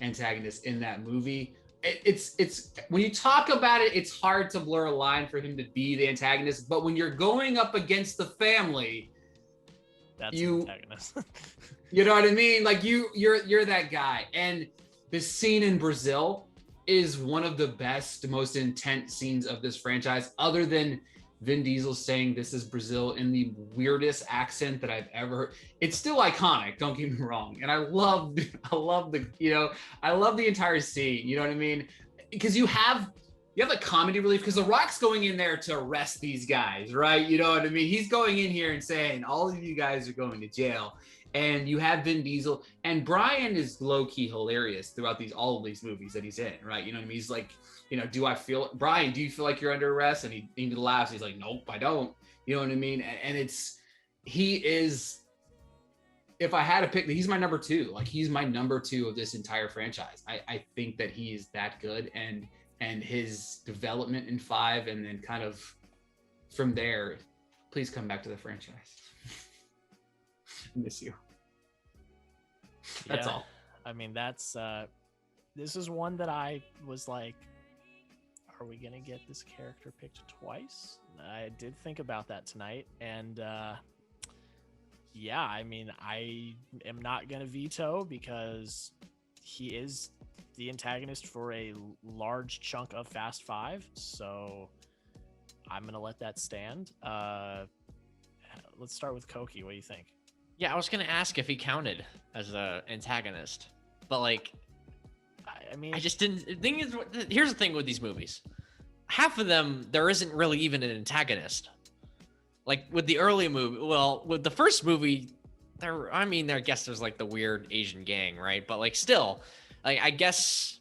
antagonist in that movie. It's when you talk about it, it's hard to blur a line for him to be the antagonist. But when you're going up against the family,
that's the antagonist.
You know what I mean? Like you're that guy. And the scene in Brazil is one of the best, most intense scenes of this franchise, other than Vin Diesel saying this is Brazil in the weirdest accent that I've ever heard. It's still iconic, don't get me wrong. And I love the entire scene, you know what I mean? Because you have the comedy relief, because The Rock's going in there to arrest these guys, right? You know what I mean? He's going in here and saying, all of you guys are going to jail. And you have Vin Diesel, and Brian is low-key hilarious throughout all of these movies that he's in, right? You know what I mean? He's like, Brian, do you feel like you're under arrest? And he laughs. He's like, nope, I don't. You know what I mean? And he is, if I had to pick, he's my number 2. Like, he's my number 2 of this entire franchise. I think that he is that good, and his development in 5, and then kind of from there, please come back to the franchise. Miss you. That's all.
I mean, that's this is one that I was like, are we gonna get this character picked twice? I did think about that tonight, and yeah, I mean, I am not gonna veto, because he is the antagonist for a large chunk of Fast 5, so I'm gonna let that stand. Let's start with KOKI. What do you think?
Yeah, I was gonna ask if he counted as an antagonist, but like,
I mean,
I just didn't. The thing is, here's the thing with these movies: half of them there isn't really even an antagonist. Like with the early movie, well, with the first movie, I guess there's like the weird Asian gang, right? But like, still, like, I guess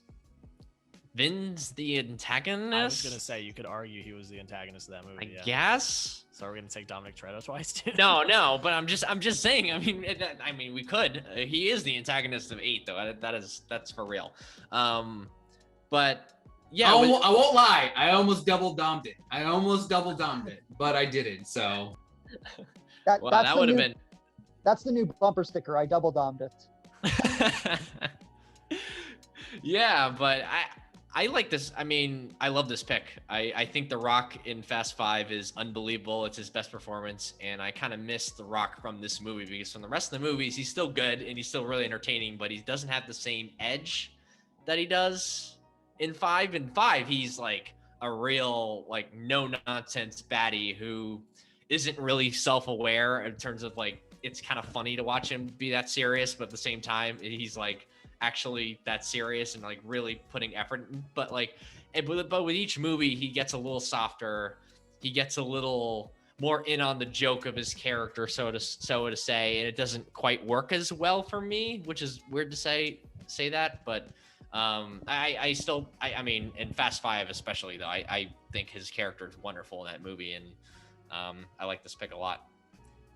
Vin's the antagonist.
I was gonna say you could argue he was the antagonist of that movie.
I guess.
So we're gonna take Dominic Toretto twice too.
No, but I'm just saying. I mean, we could. He is the antagonist of 8, though. That's for real. But yeah,
I won't lie. I almost double domed it, but I didn't. So
that would have been.
That's the new bumper sticker. I double domed it.
Yeah, but I like this. I mean, I love this pick. I think The Rock in Fast 5 is unbelievable. It's his best performance, and I kind of miss The Rock from this movie, because from the rest of the movies, he's still good and he's still really entertaining, but he doesn't have the same edge that he does in 5. In 5, he's like a real, like, no-nonsense baddie who isn't really self-aware in terms of, like, it's kind of funny to watch him be that serious, but at the same time, he's like actually that serious and like really putting effort. But like, but with each movie, he gets a little softer. He gets a little more in on the joke of his character, so to say, and it doesn't quite work as well for me, which is weird to say that, but I still mean, in Fast 5 especially, though, I think his character is wonderful in that movie, and I like this pick a lot.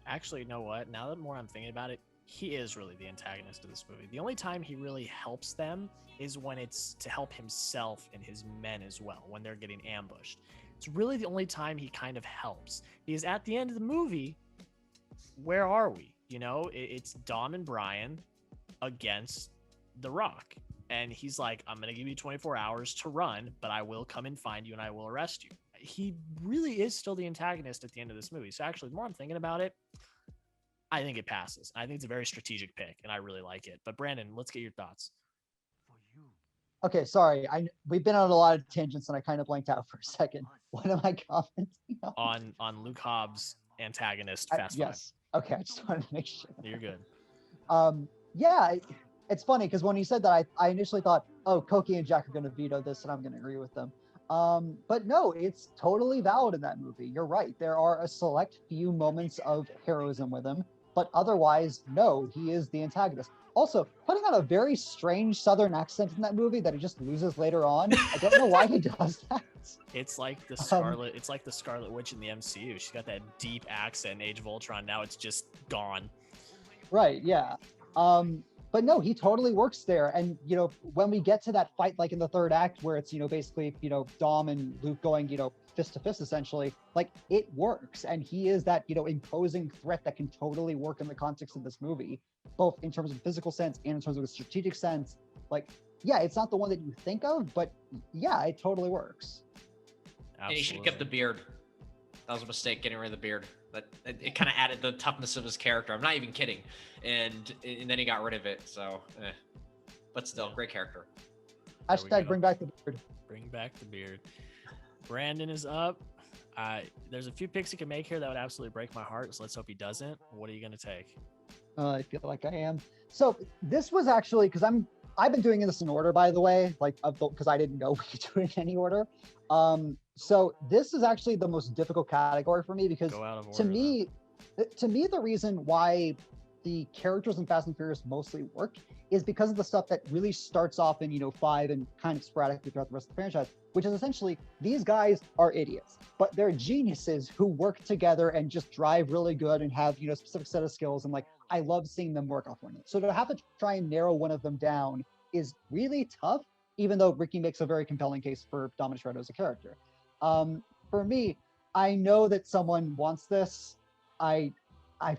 Actually, you know what? Now that more I'm thinking about it, he is really the antagonist of this movie. The only time he really helps them is when it's to help himself and his men as well, when they're getting ambushed. It's really the only time he kind of helps, because at the end of the movie, where are we? You know, it's Dom and Brian against The Rock. And he's like, I'm going to give you 24 hours to run, but I will come and find you and I will arrest you. he really is still the antagonist at the end of this movie. So actually, the more I'm thinking about it, I think it passes. I think it's a very strategic pick, and I really like it. But Brandon, let's get your thoughts.
Okay, sorry. We've been on a lot of tangents and I kind of blanked out for a second. What am I commenting
on Luke Hobbs' antagonist, Fast Five.
Yes. Okay, I just wanted to make sure.
You're good.
Yeah, it's funny because when you said that, I initially thought, oh, KOKI and Jack are going to veto this, and I'm going to agree with them. But no, it's totally valid in that movie. You're right. There are a select few moments of heroism with him, but otherwise, no, he is the antagonist. Also, putting on a very strange Southern accent in that movie that he just loses later on. I don't know why he does that.
It's like the Scarlet. It's like the Scarlet Witch in the MCU. She's got that deep accent in Age of Ultron. Now it's just gone.
Right. Yeah. But no, he totally works there. And, when we get to that fight, like in the third act, where it's, basically, Dom and Luke going, fist to fist, essentially, like it works. And he is that, imposing threat that can totally work in the context of this movie, both in terms of physical sense and in terms of a strategic sense. Like, yeah, it's not the one that you think of, but yeah, it totally works.
Absolutely.
And he should have kept the beard. That was a mistake, getting rid of the beard. But it kind of added the toughness of his character. I'm not even kidding. And then he got rid of it. So, but still, great character.
Hashtag bring back the beard.
Bring back the beard. Brandon is up. There's a few picks he can make here that would absolutely break my heart. So let's hope he doesn't. What are you going to take?
I feel like I am. So this was actually because I've been doing this in order, by the way, like because I didn't know we could do it in any order. So this is actually the most difficult category for me because to me, the reason why the characters in Fast and Furious mostly work is because of the stuff that really starts off in 5 and kind of sporadically throughout the rest of the franchise, which is essentially these guys are idiots, but they're geniuses who work together and just drive really good and have a specific set of skills. And like I love seeing them work off one another. So to have to try and narrow one of them down is really tough, even though Ricky makes a very compelling case for Dominic Toretto as a character. For me, I know that someone wants this. I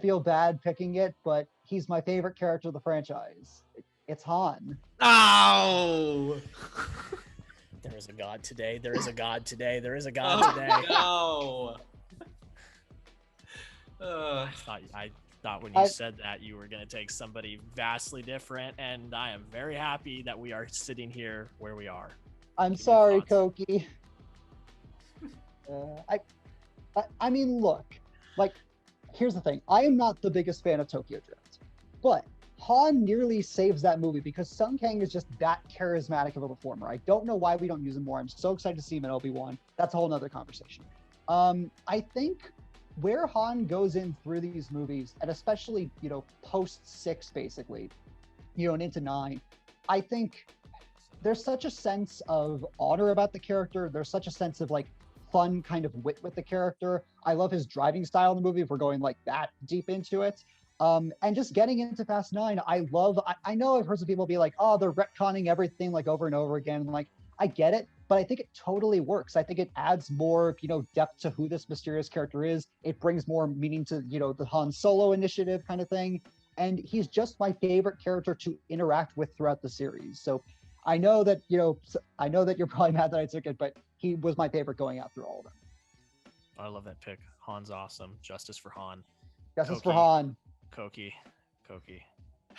feel bad picking it, but he's my favorite character of the franchise. It's Han.
Oh!
There is a God today. There is a God today. There is a God today.
No!
I thought when you said that you were going to take somebody vastly different, and I am very happy that we are sitting here where we are.
I'm sorry, KOKI. I mean, look, like, here's the thing. I am not the biggest fan of Tokyo Drift, but Han nearly saves that movie because Sung Kang is just that charismatic of a performer. I don't know why we don't use him more. I'm so excited to see him in Obi-Wan. That's a whole nother conversation. I think where Han goes in through these movies, and especially, post 6, basically, and into 9, I think there's such a sense of honor about the character. There's such a sense of like fun kind of wit with the character. I love his driving style in the movie if we're going like that deep into it. And just getting into Fast 9, I know I've heard some people be like, oh, they're retconning everything like over and over again. And like, I get it, but I think it totally works. I think it adds more, depth to who this mysterious character is. It brings more meaning to, the Han Solo initiative kind of thing. And he's just my favorite character to interact with throughout the series. So I know that, you're probably mad that I took it, but he was my favorite going out through all of them.
I love that pick. Han's awesome. Justice for Han.
Justice for Han.
KOKI, how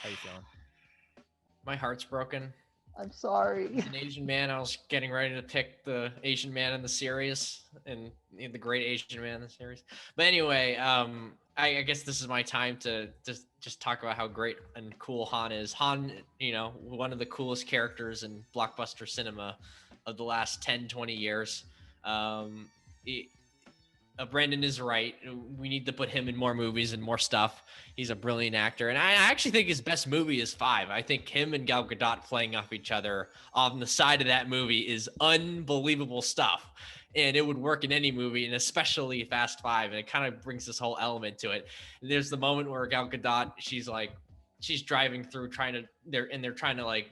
you feeling?
My heart's broken.
I'm sorry.
As an Asian man, I was getting ready to pick the Asian man in the series and the great Asian man in the series. But anyway, I guess this is my time to just talk about how great and cool Han is. Han, one of the coolest characters in blockbuster cinema of the last 10, 20 years. Brandon is right. We need to put him in more movies and more stuff. He's a brilliant actor. And I actually think his best movie is 5. I think him and Gal Gadot playing off each other on the side of that movie is unbelievable stuff. And it would work in any movie, and especially Fast 5. And it kind of brings this whole element to it. And there's the moment where Gal Gadot, she's driving through they're trying to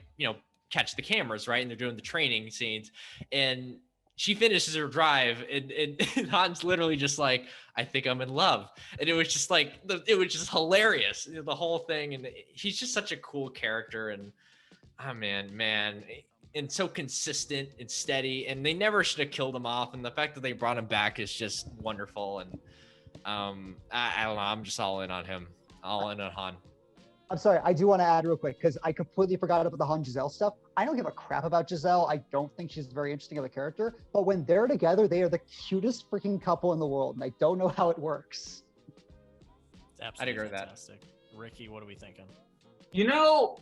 catch the cameras, right? And they're doing the training scenes. And she finishes her drive and Han's literally just like, I think I'm in love. And it was just like, it was just hilarious, the whole thing. And he's just such a cool character. And man, and so consistent and steady, and they never should have killed him off. And the fact that they brought him back is just wonderful. And I don't know, I'm just all in on him, all in on Han.
I'm sorry, I do want to add real quick because I completely forgot about the Han Giselle stuff. I don't give a crap about Giselle. I don't think she's very interesting of a character, but when they're together, they are the cutest freaking couple in the world, and I don't know how it works.
It's absolutely
agree with that.
fantastic. Ricky, what are we thinking?
You know,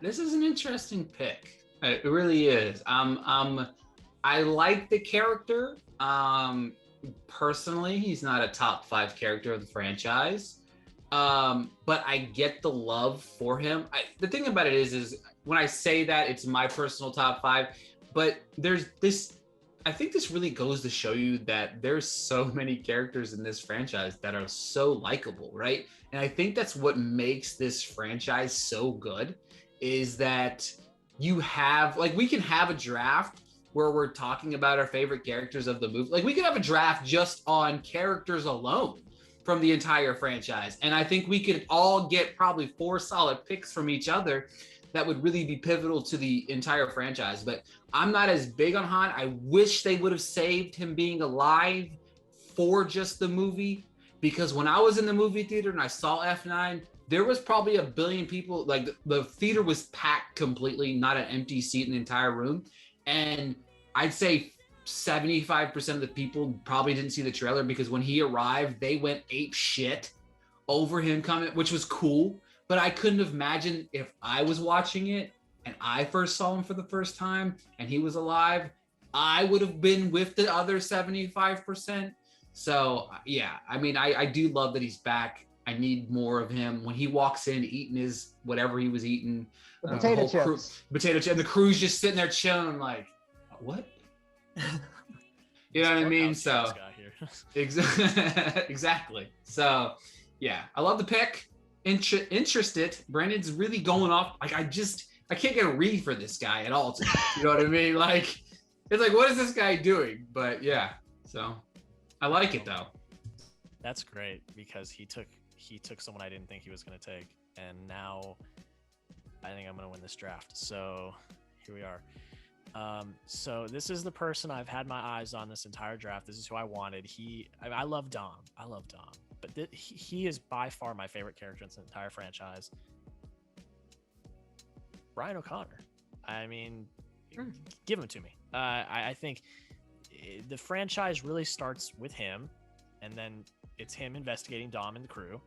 this is an interesting pick. It really is. I like the character. Personally, he's not a top 5 character of the franchise. But I get the love for him. The thing about it is when I say that, it's my personal top 5, but there's this, I think this really goes to show you that there's so many characters in this franchise that are so likable, right? And I think that's what makes this franchise so good, is that you have, like, we can have a draft where we're talking about our favorite characters of the movie. Like, we could have a draft just on characters alone from the entire franchise. And I think we could all get probably 4 solid picks from each other that would really be pivotal to the entire franchise. But I'm not as big on Han. I wish they would have saved him being alive for just the movie, because when I was in the movie theater and I saw F9, there was probably 1 billion people. Like, the theater was packed completely, not an empty seat in the entire room. And I'd say 75% of the people probably didn't see the trailer, because when he arrived, they went ape shit over him coming, which was cool. But I couldn't have imagined if I was watching it and I first saw him for the first time and he was alive, I would have been with the other 75%. So yeah, I mean, I do love that he's back. I need more of him. When he walks in eating his whatever he was eating,
Potato chips.
Potato chips. And the crew's just sitting there chilling, like, what? You know what I mean? So exactly. So yeah, I love the pick. Interested. Brandon's really going off. Like, I can't get a read for this guy at all. You know what I mean? Like, it's like, what is this guy doing? But yeah, so I like it though.
That's great, because he took someone I didn't think he was going to take, and now I think I'm going to win this draft. So here we are. So this is the person I've had my eyes on this entire draft. This is who I wanted. I love Dom. But he is by far my favorite character in this entire franchise. Brian O'Connor. I mean, give him to me. I think the franchise really starts with him, and then it's him investigating Dom and the crew.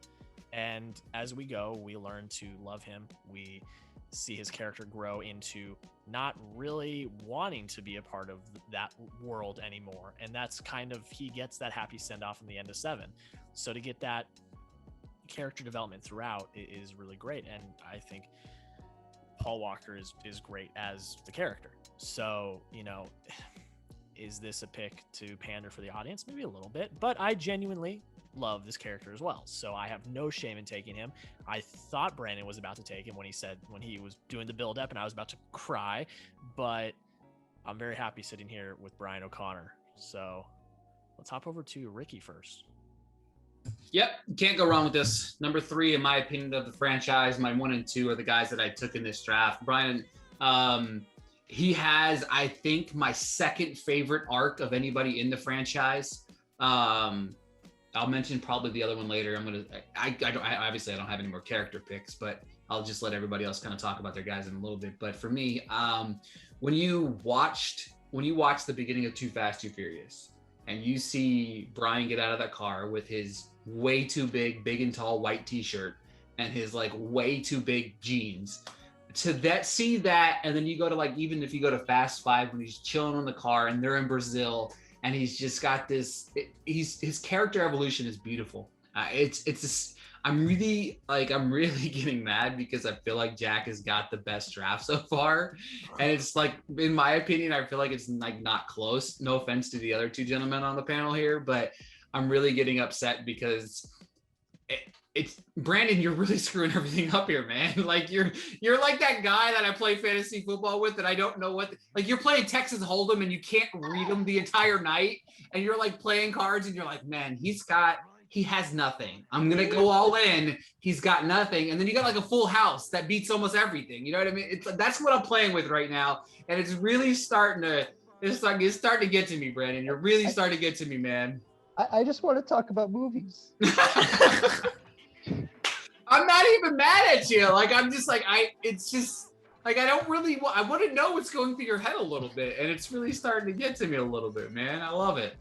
And as we go, we learn to love him. We see his character grow into not really wanting to be a part of that world anymore. And that's kind of, he gets that happy send-off in the end of 7. So to get that character development throughout is really great. And I think Paul Walker is great as the character. So, you know, is this a pick to pander for the audience? Maybe a little bit, but I genuinely love this character as well. So I have no shame in taking him. I thought Brandon was about to take him when he was doing the build up, and I was about to cry, but I'm very happy sitting here with Brian O'Connor. So let's hop over to Ricky first.
Yep, can't go wrong with this. Number 3, in my opinion, of the franchise. My 1 and 2 are the guys that I took in this draft. Brian, he has, I think, my second favorite arc of anybody in the franchise. I'll mention probably the other one later. I obviously I don't have any more character picks, but I'll just let everybody else kind of talk about their guys in a little bit. But for me, when you watch the beginning of Too Fast, Too Furious, and you see Brian get out of that car with his way too big and tall white t-shirt and his like way too big jeans, see that, and then you go to, like, even if you go to Fast 5 when he's chilling in the car and they're in Brazil and he's just got this, his character evolution is beautiful. I'm really getting mad because I feel like Jack has got the best draft so far. And it's like, in my opinion, I feel like it's like not close. No offense to the other 2 gentlemen on the panel here, but I'm really getting upset because it's Brandon, you're really screwing everything up here, man. Like, you're like that guy that I play fantasy football with that I don't know like, you're playing Texas Hold'em and you can't read them the entire night, and you're like playing cards and you're like, man, he's got he has nothing. I'm gonna go all in. He's got nothing, and then you got like a full house that beats almost everything. You know what I mean? That's what I'm playing with right now, and it's really starting to. It's starting to get to me, Brandon. You're really starting to get to me, man.
I just want to talk about movies.
I'm not even mad at you. Like I'm just like it's just like I don't really I want to know what's going through your head a little bit, and it's really starting to get to me a little bit, man. I love it.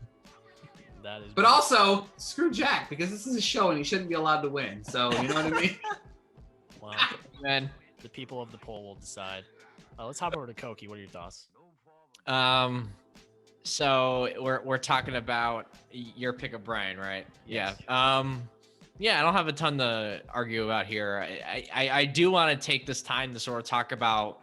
That is.
But also screw Jack, because this is a show and he shouldn't be allowed to win. So you know what I mean?
Well,
Man.
the people of the poll will decide. Let's hop over to Koki. What are your thoughts?
So we're talking about your pick of Brian, right?
Yes.
Yeah. Yeah, I don't have a ton to argue about here. I do want to take this time to sort of talk about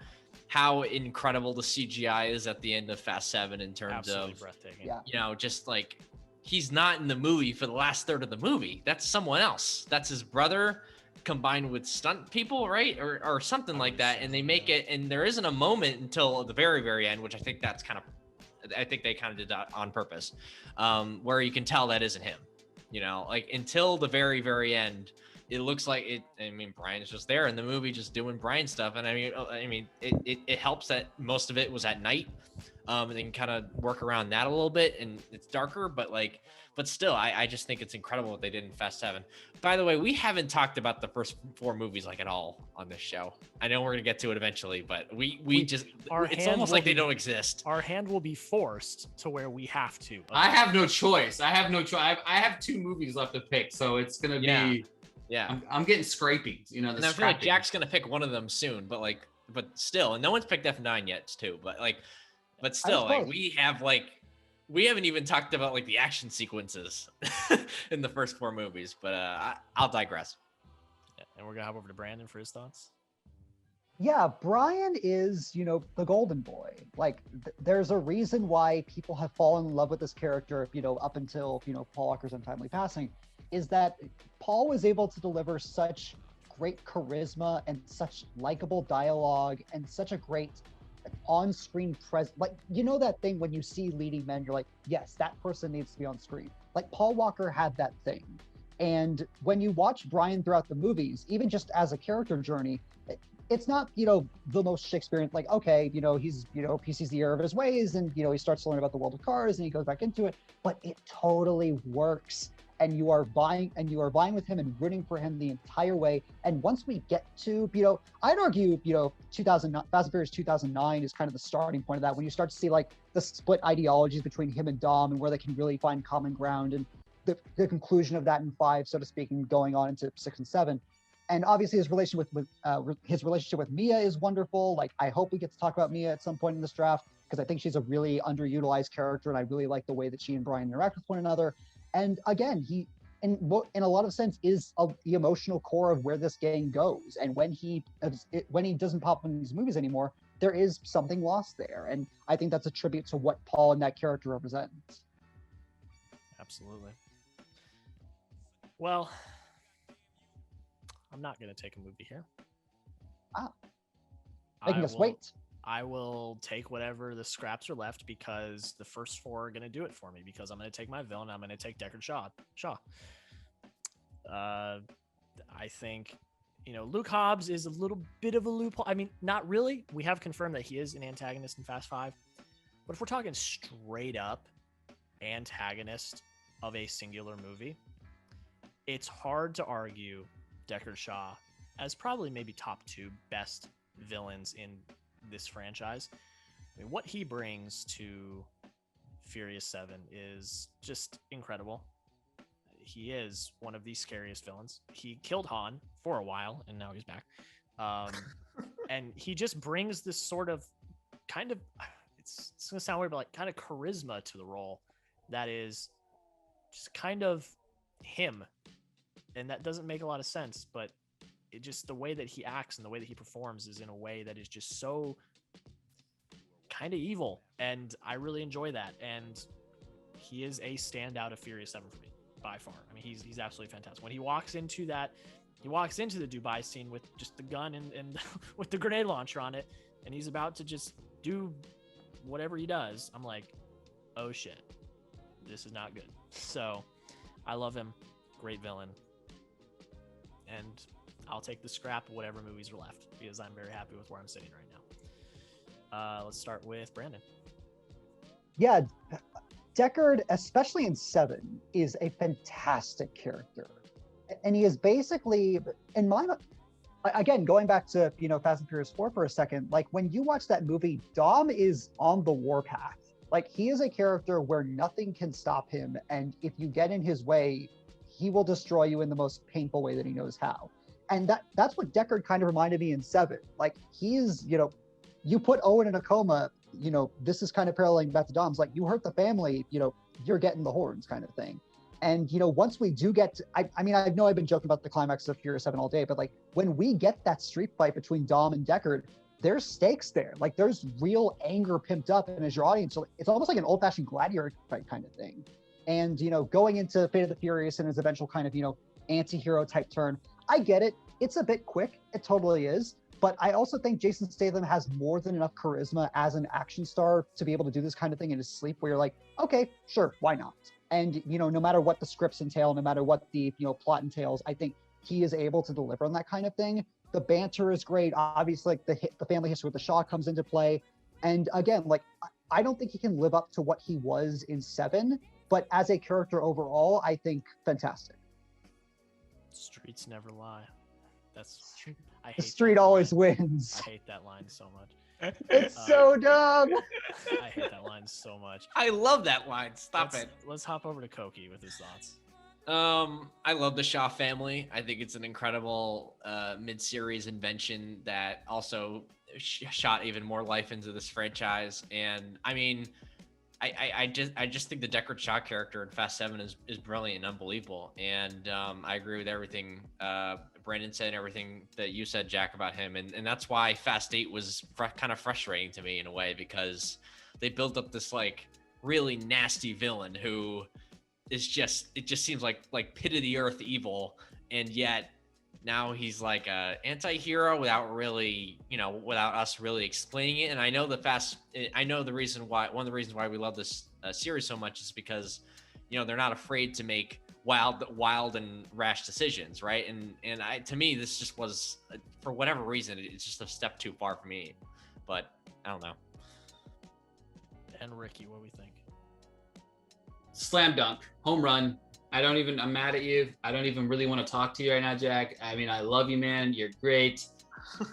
how incredible the CGI is at the end of Fast 7 in terms
Absolutely
of,
breathtaking.
Yeah.
you know, just like he's not in the movie for the last third of the movie. That's someone else. That's his brother combined with stunt people, right? Or something like that. And they make it, and there isn't a moment until the very, very end, which I think that's kind of, I think they kind of did that on purpose, where you can tell that isn't him. You know, like until the very, very end, it looks like it. I mean, Brian's just there in the movie, just doing Brian stuff. And I mean, it helps that most of it was at night, and they can kind of work around that a little bit, and it's darker, but still, I just think it's incredible what they did in Fast 7. By the way, we haven't talked about the first 4 movies like at all on this show. I know we're gonna get to it eventually, but we just, it's almost like they don't exist.
Our hand will be forced to where we have to.
I have no choice. I have 2 movies left to pick, so it's gonna be.
Yeah.
I'm getting scrapings. You know,
And I feel like Jack's gonna pick one of them soon, but still, and no one's picked F9 yet, too. But still, like we haven't even talked about like the action sequences in the first 4 movies. But I'll digress.
Yeah, and we're gonna hop over to Brandon for his thoughts.
Yeah, Brian is, you know, the golden boy. Like, there's a reason why people have fallen in love with this character, you know, up until, you know, Paul Walker's untimely passing, is that Paul was able to deliver such great charisma and such likable dialogue and such a great on-screen presence. Like, you know that thing when you see leading men, you're like, yes, that person needs to be on screen. Like, Paul Walker had that thing. And when you watch Brian throughout the movies, even just as a character journey, it's not, you know, the most Shakespearean, like, okay, you know, he's, you know, he sees the error of his ways and, you know, he starts to learn about the world of cars and he goes back into it, but it totally works. And you are vying with him and rooting for him the entire way. And once we get to, you know, I'd argue, you know, Fast and Furious 2009 is kind of the starting point of that, when you start to see like the split ideologies between him and Dom and where they can really find common ground, and the conclusion of that in 5, so to speak, and going on into 6 and 7. And obviously his relationship with Mia is wonderful. Like, I hope we get to talk about Mia at some point in this draft, because I think she's a really underutilized character, and I really like the way that she and Brian interact with one another. And again, he, in a lot of sense, is the emotional core of where this gang goes. And when he doesn't pop in these movies anymore, there is something lost there. And I think that's a tribute to what Paul and that character represents.
Absolutely. Well, I'm not going to take a movie here.
Making us wait.
I will take whatever the scraps are left, because the first 4 are going to do it for me, because I'm going to take my villain. I'm going to take Deckard Shaw. I think, you know, Luke Hobbs is a little bit of a loophole. I mean, not really. We have confirmed that he is an antagonist in Fast 5. But if we're talking straight up antagonist of a singular movie, it's hard to argue Deckard Shaw as probably maybe top 2 best villains in this franchise. I mean, what he brings to Furious 7 is just incredible. He is one of the scariest villains. He killed Han for a while, and now he's back. And he just brings this sort of kind of, it's going to sound weird, but like kind of charisma to the role that is just kind of him. And that doesn't make a lot of sense, but it just, the way that he acts and the way that he performs is in a way that is just so kind of evil, and I really enjoy that. And he is a standout of Furious 7 for me by far. I mean, he's absolutely fantastic. When he walks into the Dubai scene with just the gun and with the grenade launcher on it, and he's about to just do whatever he does, I'm like, oh shit, this is not good. So I love him. great villain. And I'll take the scrap of whatever movies are left because I'm very happy with where I'm sitting right now. Let's start with Brandon.
Yeah, Deckard, especially in 7, is a fantastic character. And he is basically, in my, again, going back to, Fast and Furious 4 for a second, like when you watch that movie, Dom is on the warpath. Like he is a character where nothing can stop him. And if you get in his way, he will destroy you in the most painful way that he knows how. And that's what Deckard kind of reminded me in 7. Like he's, you put Owen in a coma, this is kind of paralleling back to Dom's, like you hurt the family, you're getting the horns kind of thing. And, once we do get to, I mean, I know I've been joking about the climax of Furious 7 all day, but like when we get that street fight between Dom and Deckard, there's stakes there. Like there's real anger pimped up. And as your audience, so it's almost like an old fashioned gladiator fight kind of thing. And, going into Fate of the Furious and his eventual kind of, anti-hero type turn, I get it. It's a bit quick. It totally is. But I also think Jason Statham has more than enough charisma as an action star to be able to do this kind of thing in his sleep where you're like, okay, sure, why not? And, no matter what the scripts entail, no matter what the, plot entails, I think he is able to deliver on that kind of thing. The banter is great. Obviously, like the family history with the Shaw comes into play. And again, like, I don't think he can live up to what he was in 7, but as a character overall, I think fantastic.
Streets never lie. That's I hate
the street always wins.
I hate that line so much.
It's so dumb.
I hate that line so much.
I love that line. Stop it.
Let's hop over to KOKI with his thoughts.
I love the Shaw family. I think it's an incredible mid-series invention that also shot even more life into this franchise. And I mean, I just think the Deckard Shaw character in Fast 7 is brilliant and unbelievable. And I agree with everything Brandon said and everything that you said, Jack, about him. And that's why Fast 8 was kind of frustrating to me in a way, because they built up this like really nasty villain who is it just seems like pit of the earth evil. And yet now he's like a anti-hero without really, without us really explaining it. And I know one of the reasons why we love this series so much is because, they're not afraid to make wild and rash decisions, right? And to me, this just was, for whatever reason, it's just a step too far for me. But I don't know.
And Ricky, what do we think?
Slam dunk, home run. I'm mad at you. I don't even really want to talk to you right now, Jack. I mean, I love you, man. You're great.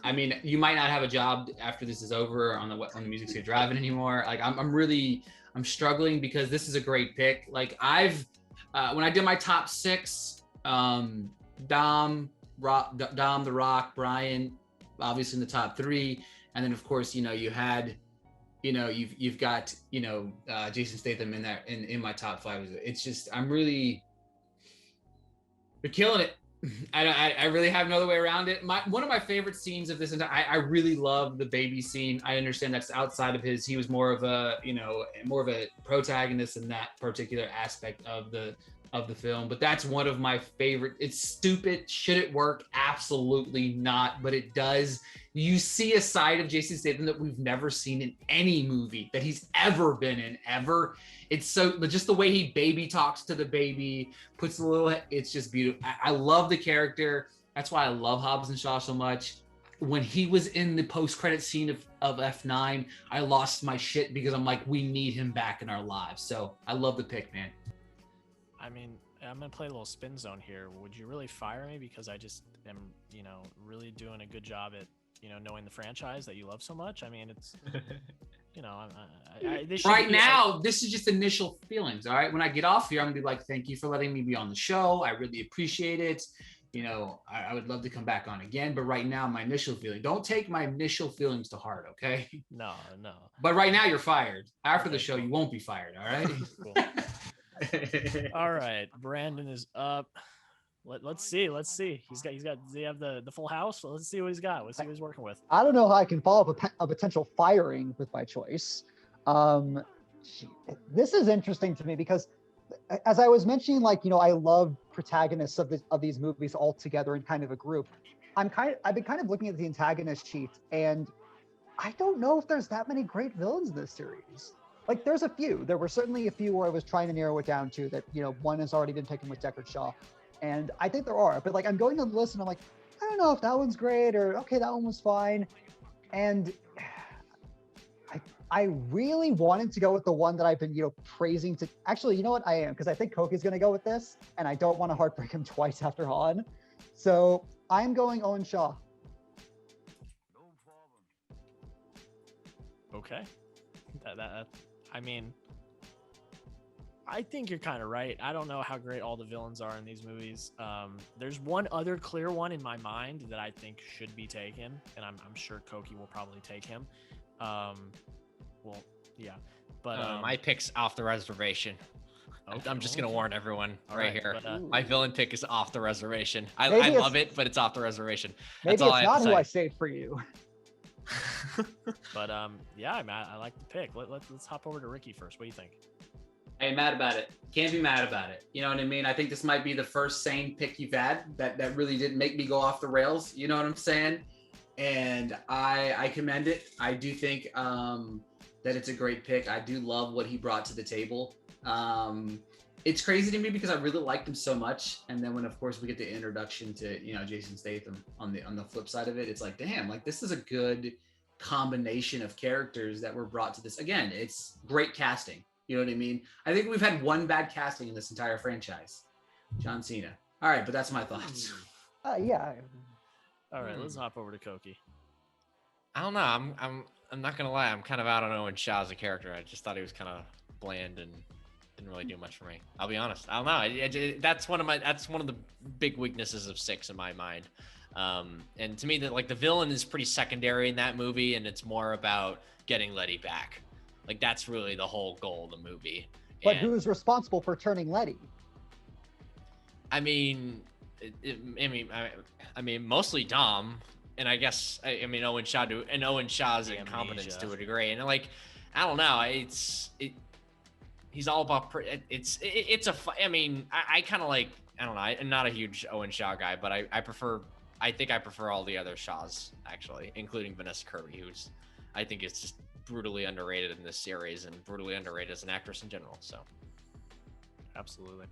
I mean, you might not have a job after this is over on the music scene driving anymore. Like, I'm struggling because this is a great pick. Like when I did my top 6, Dom, The Rock, Brian, obviously in the top 3. And then of course, you had, you've got, Jason Statham in there in my top 5. It's just, you're killing it. I really have no other way around it. One of my favorite scenes of this entire, I really love the baby scene. I understand that's outside of he was more of a protagonist in that particular aspect of the film, but that's one of my favorite. It's stupid. Should it work? Absolutely not, but it does. You see a side of Jason Statham that we've never seen in any movie that he's ever been in, ever. It's so, just the way he baby talks to the baby, puts a little, it's just beautiful. I love the character. That's why I love Hobbs and Shaw so much. When he was in the post-credit scene of F9, I lost my shit because I'm like, we need him back in our lives. So I love the pick, man.
I mean, I'm going to play a little spin zone here. Would you really fire me because I just am, really doing a good job at, knowing the franchise that you love so much? I mean, it's,
this is just initial feelings. All right. When I get off here, I'm going to be like, thank you for letting me be on the show. I really appreciate it. I would love to come back on again. But right now, my initial feeling, don't take my initial feelings to heart. Okay.
No.
But right now you're fired. After the show, you won't be fired. All right.
Cool. All right, Brandon is up. Let's see. Does he have the full house? Let's see what he's got. Let's see what he's working with.
I don't know how I can follow up a potential firing with my choice. This is interesting to me because, as I was mentioning, I love protagonists of these movies all together in kind of a group. I've been kind of looking at the antagonist sheet, and I don't know if there's that many great villains in this series. like there's a few. There were certainly a few where I was trying to narrow it down to that, one has already been taken with Deckard Shaw. And I think there are, but like I'm going down the list and I'm like, I don't know if that one's great or okay, that one was fine. And I really wanted to go with the one that I've been, praising to actually, you know what, I am, because I think Koki's going to go with this and I don't want to heartbreak him twice after Han. So I'm going Owen Shaw.
Okay. I mean, I think you're kind of right. I don't know how great all the villains are in these movies. There's one other clear one in my mind that I think should be taken, and I'm sure Koki will probably take him. Well, yeah, but
my pick's off the reservation.
Okay,
I'm just gonna warn everyone right here.
But,
my villain pick is off the reservation. I
Maybe
love it, but it's off the reservation.
Maybe
That's all
it's
I have
not
to
who
say.
I saved for you.
but yeah, I like the pick. Let's hop over to Ricky first. What do you think?
I ain't mad about it. Can't be mad about it. You know what I mean? I think this might be the first sane pick you've had that really didn't make me go off the rails. You know what I'm saying? And I commend it. I do think that it's a great pick. I do love what he brought to the table. It's crazy to me because I really liked him so much. And then when, of course, we get the introduction to, Jason Statham on the flip side of it, it's like, damn, like this is a good combination of characters that were brought to this. Again, it's great casting. You know what I mean? I think we've had one bad casting in this entire franchise, John Cena. All right, but that's my thoughts.
Yeah.
All right, let's hop over to Koki.
I don't know. I'm not gonna lie. I'm kind of out on Owen Shaw as a character. I just thought he was kind of bland and didn't really do much for me. I'll be honest. I don't know. That's one of the big weaknesses of 6 in my mind. And to me, that like the villain is pretty secondary in that movie, and it's more about getting Letty back. Like that's really the whole goal of the movie.
But who's responsible for turning Letty?
I mean, mostly Dom, and I guess Owen Shaw's incompetence to a degree, and like I don't know, he's all about I kind of like, I don't know, I'm not a huge Owen Shaw guy, but I think I prefer all the other Shaws actually, including Vanessa Kirby, who's I think is just brutally underrated in this series and brutally underrated as an actress in general. So
absolutely.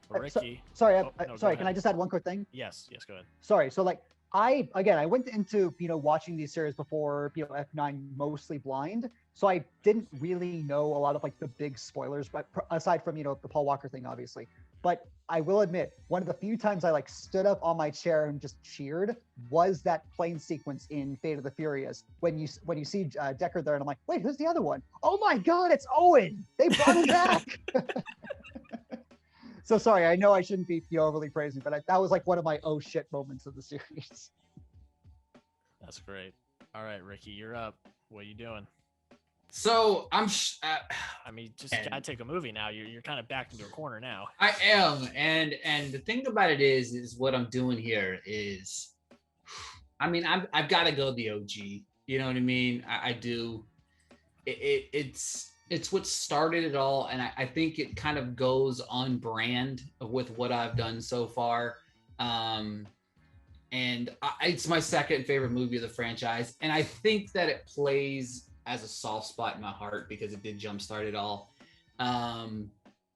Ricky.
Sorry,
no,
sorry. Can I just add one quick thing?
Yes, go ahead.
Sorry. So like I went into watching these series before F9 mostly blind, so I didn't really know a lot of like the big spoilers, but aside from the Paul Walker thing, obviously. But I will admit, one of the few times I like stood up on my chair and just cheered was that plane sequence in Fate of the Furious when you see Deckard there, and I'm like, wait, who's the other one? Oh my God, it's Owen! They brought him back. So sorry, I know I shouldn't be overly praising, but that was like one of my oh shit moments of the series.
That's great. All right, Ricky, you're up. What are you doing?
So
just gotta take a movie now. You're kind of backed into a corner now.
I am, and the thing about it is what I'm doing here is, I've got to go the OG. You know what I mean? I do. It's what started it all, and I think it kind of goes on brand with what I've done so far. It's my second favorite movie of the franchise, and I think that it plays as a soft spot in my heart because it did jumpstart it all.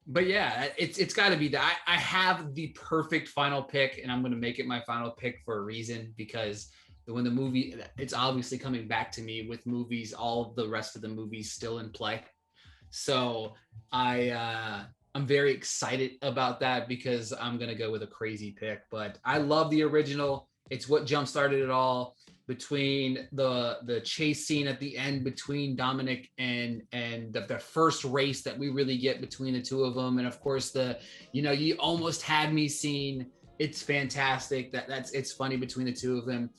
But yeah, it's got to be that. I have the perfect final pick, and I'm going to make it my final pick for a reason, because when the movie, it's obviously coming back to me with movies, all of the rest of the movies still in play. So I'm very excited about that because I'm going to go with a crazy pick, but I love the original. It's what jump-started it all, between the chase scene at the end between Dominic and the first race that we really get between the two of them. And of course you almost had me scene. It's fantastic. It's funny between the two of them.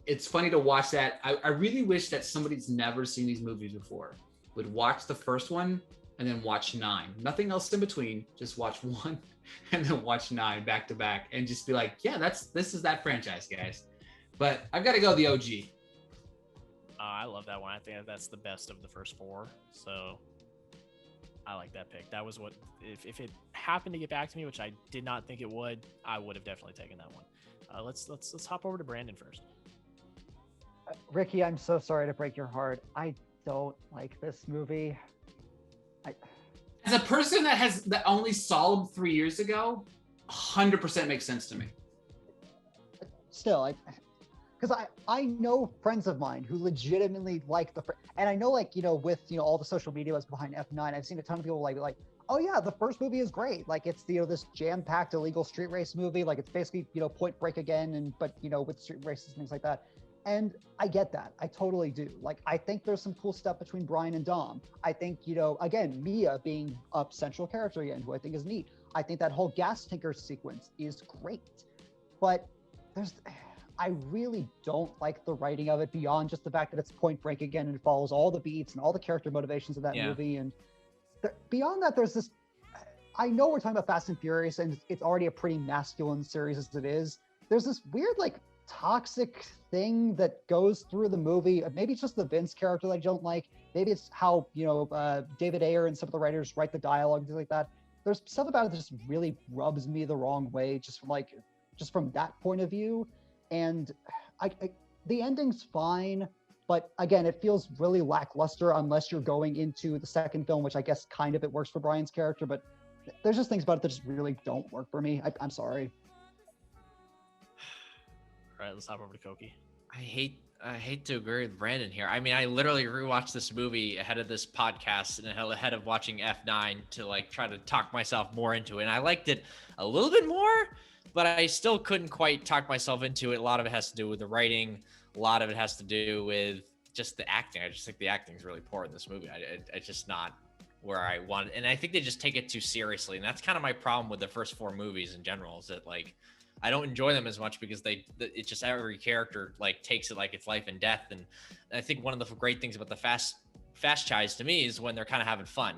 It's funny to watch that. I really wish that somebody's never seen these movies before would watch the first one and then watch 9. Nothing else in between. Just watch 1 and then watch 9 back to back and just be like, yeah, this is that franchise, guys. But I've got to go the OG.
I love that one. I think that's the best of the first 4. So I like that pick. That was what, if it happened to get back to me, which I did not think it would, I would have definitely taken that one. Let's hop over to Brandon first.
Ricky, I'm so sorry to break your heart. I don't like this movie.
As a person that only saw him 3 years ago, 100% makes sense to me.
Still, because I know friends of mine who legitimately like and I know, like, with all the social media was behind F9, I've seen a ton of people like, oh yeah, the first movie is great, like it's this jam-packed illegal street race movie, like it's basically Point Break again, but with street races and things like that. And I get that. I totally do. Like, I think there's some cool stuff between Brian and Dom. I think, again, Mia being a central character again, who I think is neat. I think that whole gas tanker sequence is great. But I really don't like the writing of it beyond just the fact that it's Point Break again and it follows all the beats and all the character motivations of that movie. And beyond that, there's this, I know we're talking about Fast and Furious and it's already a pretty masculine series as it is. There's this weird, like, toxic thing that goes through the movie. Maybe it's just the Vince character that I don't like. Maybe it's how David Ayer and some of the writers write the dialogue and things like that. There's stuff about it that just really rubs me the wrong way, just from that point of view. And the ending's fine, but again, it feels really lackluster unless you're going into the second film, which I guess kind of it works for Brian's character. But there's just things about it that just really don't work for me. I'm sorry.
All right, let's hop over to KOKI.
I hate to agree with Brandon here. I mean, I literally rewatched this movie ahead of this podcast and ahead of watching F9 to like try to talk myself more into it. And I liked it a little bit more, but I still couldn't quite talk myself into it. A lot of it has to do with the writing. A lot of it has to do with just the acting. I just think the acting is really poor in this movie. It's just not where I want it. And I think they just take it too seriously. And that's kind of my problem with the first four movies in general, is that like, I don't enjoy them as much because it's just every character like takes it like it's life and death. And I think one of the great things about the fast chies to me is when they're kind of having fun,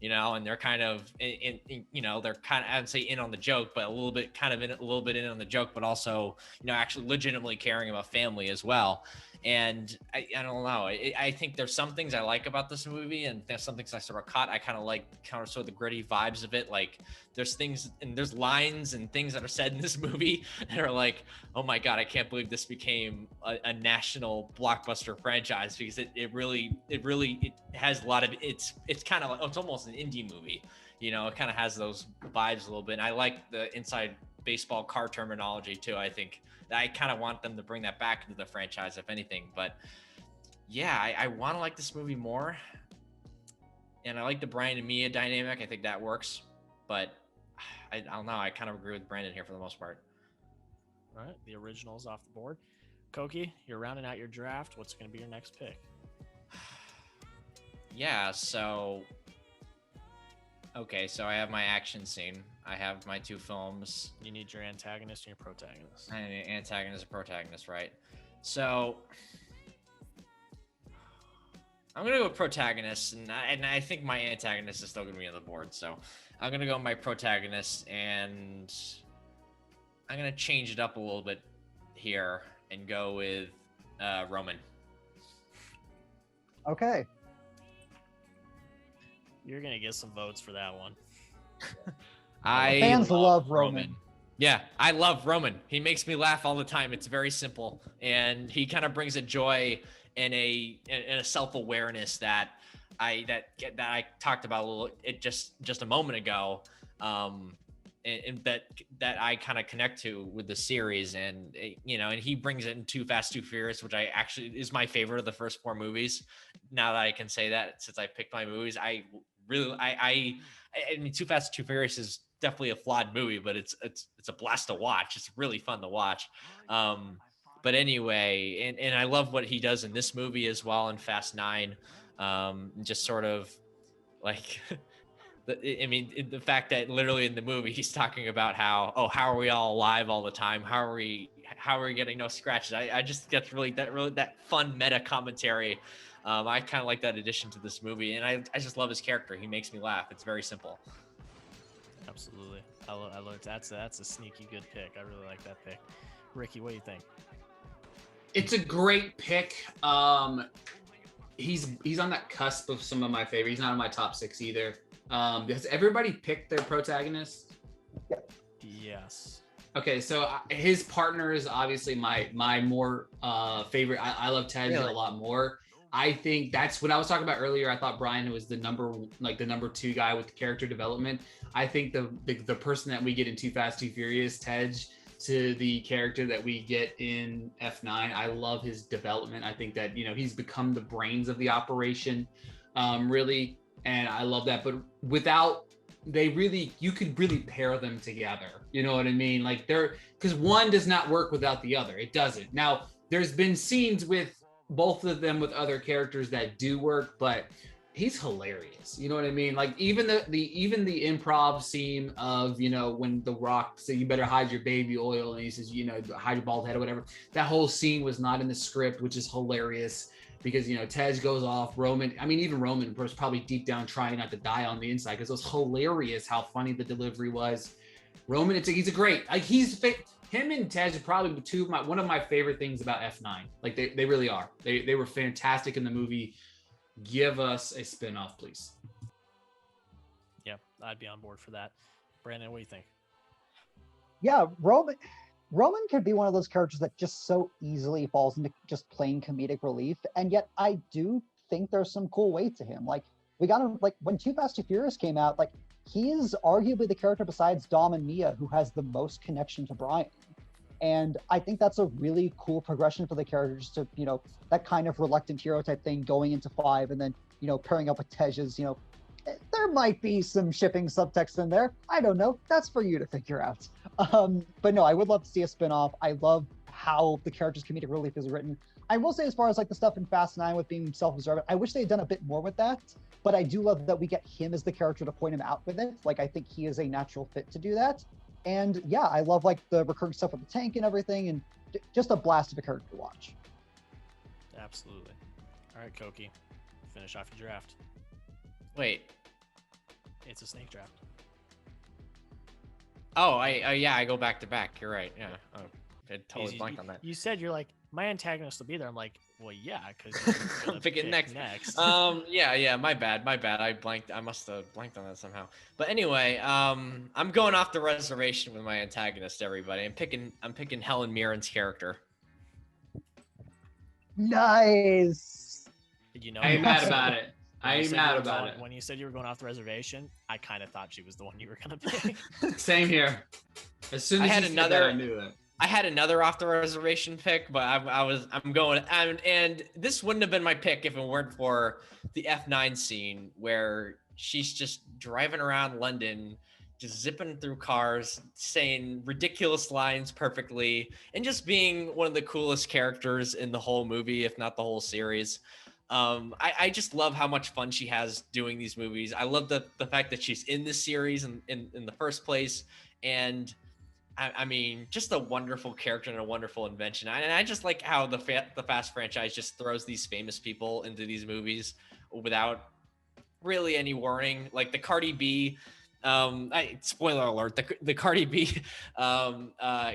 and they're kind of they're kind of, I would say in on the joke, but a little bit in on the joke, but also, actually legitimately caring about family as well. And I don't know. I think there's some things I like about this movie, and there's some things I sort of caught. I kind of like sort of the gritty vibes of it. Like there's things and there's lines and things that are said in this movie that are like, oh my God, I can't believe this became a national blockbuster franchise, because it really has a lot of, it's kind of like, it's almost an indie movie. It kind of has those vibes a little bit. And I like the inside baseball car terminology too. I think I kind of want them to bring that back into the franchise, if anything. But yeah, I want to like this movie more. And I like the Brian and Mia dynamic. I think that works. But I don't know. I kind of agree with Brandon here for the most part.
All right. The original's off the board. KOKI, you're rounding out your draft. What's going to be your next pick?
Yeah, so... Okay, so I have my action scene. I have my two films.
You need your antagonist and your protagonist.
I need an antagonist and protagonist, right? So I'm gonna go with protagonist, and I think my antagonist is still gonna be on the board. So I'm gonna go with my protagonist, and I'm gonna change it up a little bit here and go with Roman.
Okay.
You're gonna get some votes for that one.
Fans love Roman.
Yeah, I love Roman. He makes me laugh all the time. It's very simple, and he kind of brings a joy and a self-awareness that I talked about a little just a moment ago, and that I kind of connect to with the series, and and he brings it in Too Fast, Too Furious, which I actually is my favorite of the first four movies. Now that I can say that, since I picked my movies, I mean, Too Fast, Too Furious is definitely a flawed movie, but it's a blast to watch. It's really fun to watch. But anyway, and I love what he does in this movie as well, in Fast 9. Just sort of like, the fact that literally in the movie he's talking about how are we all alive all the time? How are we getting no scratches? I just get that fun meta commentary. I kind of like that addition to this movie, and I just love his character. He makes me laugh. It's very simple.
Absolutely. I love that's a sneaky good pick. I really like that pick. Ricky, what do you think?
It's a great pick. He's on that cusp of some of my favorites. He's not in my top 6 either. Has everybody picked their protagonist?
Yes.
Okay, so his partner is obviously my more favorite. I love Ted a lot more. I think that's what I was talking about earlier. I thought Brian was the number 2 guy with the character development. I think the person that we get in Too Fast, Too Furious, Tej, to the character that we get in F9, I love his development. I think that, he's become the brains of the operation, really. And I love that. But you could really pair them together. You know what I mean? Like because one does not work without the other. It doesn't. Now, there's been scenes with both of them with other characters that do work, but he's hilarious. You know what I mean? Like even the improv scene of, when The Rock said, "You better hide your baby oil," and he says, "Hide your bald head," or whatever. That whole scene was not in the script, which is hilarious because, Tej goes off. Even Roman was probably deep down trying not to die on the inside because it was hilarious how funny the delivery was. Roman, he's a great, like him and Tej are probably one of my favorite things about F9. Like they really are. They were fantastic in the movie. Give us a spinoff, please.
Yeah, I'd be on board for that. Brandon, what do you think?
Yeah, Roman could be one of those characters that just so easily falls into just plain comedic relief, and yet I do think there's some cool weight to him. Like we got him, like when Too Fast Too Furious came out, like he is arguably the character besides Dom and Mia who has the most connection to Brian. And I think that's a really cool progression for the character, just to, that kind of reluctant hero type thing going into 5 and then, pairing up with Tej's, there might be some shipping subtext in there. I don't know. That's for you to figure out. But no, I would love to see a spinoff. I love how the character's comedic relief is written. I will say, as far as like the stuff in Fast 9 with being self-observant, I wish they had done a bit more with that. But I do love that we get him as the character to point him out with it. Like, I think he is a natural fit to do that. And yeah, I love like the recurring stuff with the tank and everything, and just a blast of a character to watch.
Absolutely. All right, KOKI, finish off your draft.
Wait.
It's a snake draft.
Oh, I go back to back. You're right. Yeah. Oh, I totally blanked on that.
You said you're like, my antagonist will be there. I'm like, well, yeah, because
I'm picking next. Yeah, my bad. I blanked. I must have blanked on that somehow. But anyway, I'm going off the reservation with my antagonist. Everybody, I'm picking Helen Mirren's character.
Nice.
I ain't mad about it.
When you said you were going off the reservation, I kind of thought she was the one you were gonna pick.
Same here. As soon as I knew it.
I had another off the reservation pick, but I'm going, and this wouldn't have been my pick if it weren't for the F9 scene where she's just driving around London, just zipping through cars, saying ridiculous lines perfectly, and just being one of the coolest characters in the whole movie, if not the whole series. I just love how much fun she has doing these movies. I love the fact that she's in this series in the first place, and I mean, just a wonderful character and a wonderful invention. And I just like how the Fast franchise just throws these famous people into these movies without really any warning. Like the Cardi B, spoiler alert, the Cardi B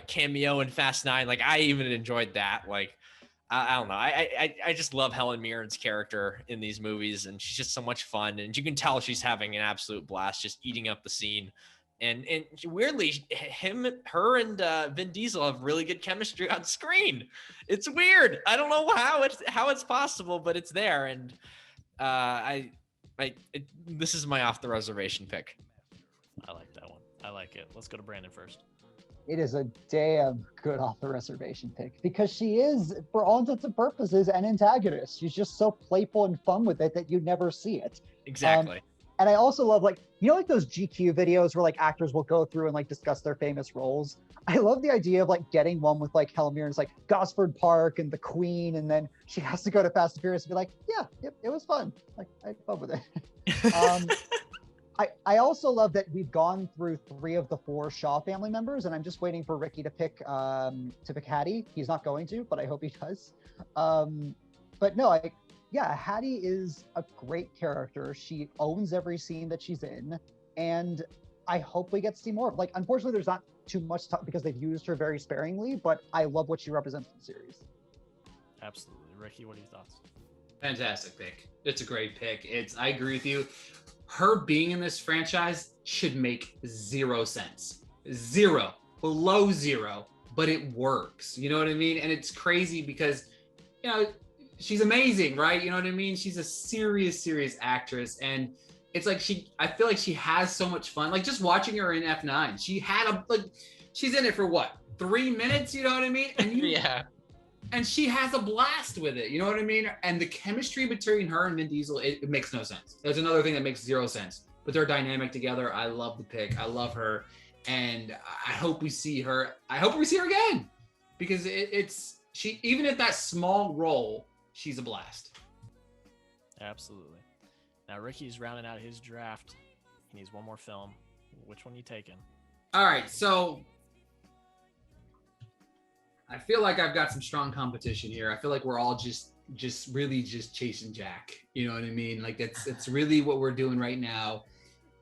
cameo in Fast 9. Like I even enjoyed that. Like I don't know. I just love Helen Mirren's character in these movies, and she's just so much fun. And you can tell she's having an absolute blast, just eating up the scene. And weirdly, her and Vin Diesel have really good chemistry on screen. It's weird. I don't know how it's possible, but it's there. And this is my off the reservation pick.
I like that one. I like it. Let's go to Brandon first.
It is a damn good off the reservation pick because she is, for all intents and purposes, an antagonist. She's just so playful and fun with it that you never see it.
Exactly.
And I also love, like, like those GQ videos where like actors will go through and like discuss their famous roles. I love the idea of like getting one with like Helen Mirren's like Gosford Park and the Queen, and then she has to go to Fast and Furious and be like, yeah, it was fun. Like I had fun with it. I also love that we've gone through 3 of the 4 Shaw family members, and I'm just waiting for Ricky to pick Hattie. He's not going to, but I hope he does. But no, Hattie is a great character. She owns every scene that she's in, and I hope we get to see more. Like, unfortunately, there's not too much time because they've used her very sparingly, but I love what she represents in the series.
Absolutely. Ricky, what are your thoughts?
Fantastic pick. It's a great pick. I agree with you. Her being in this franchise should make 0 sense. 0. Below 0. But it works. You know what I mean? And it's crazy because, she's amazing, right? You know what I mean? She's a serious actress, and it's like I feel like she has so much fun. Like just watching her in F9, she's in it for what, 3 minutes? You know what I mean? And
Yeah.
And she has a blast with it. You know what I mean? And the chemistry between her and Vin Diesel, it makes no sense. There's another thing that makes zero sense. But their dynamic together, I love the pick. I love her, and I hope we see her. I hope we see her again, because she, even at that small role, she's a blast.
Absolutely. Now Ricky's rounding out his draft. He needs one more film. Which one are you taking?
All right, so I feel like I've got some strong competition here. I feel like we're all just really chasing Jack. You know what I mean? Like it's really what we're doing right now,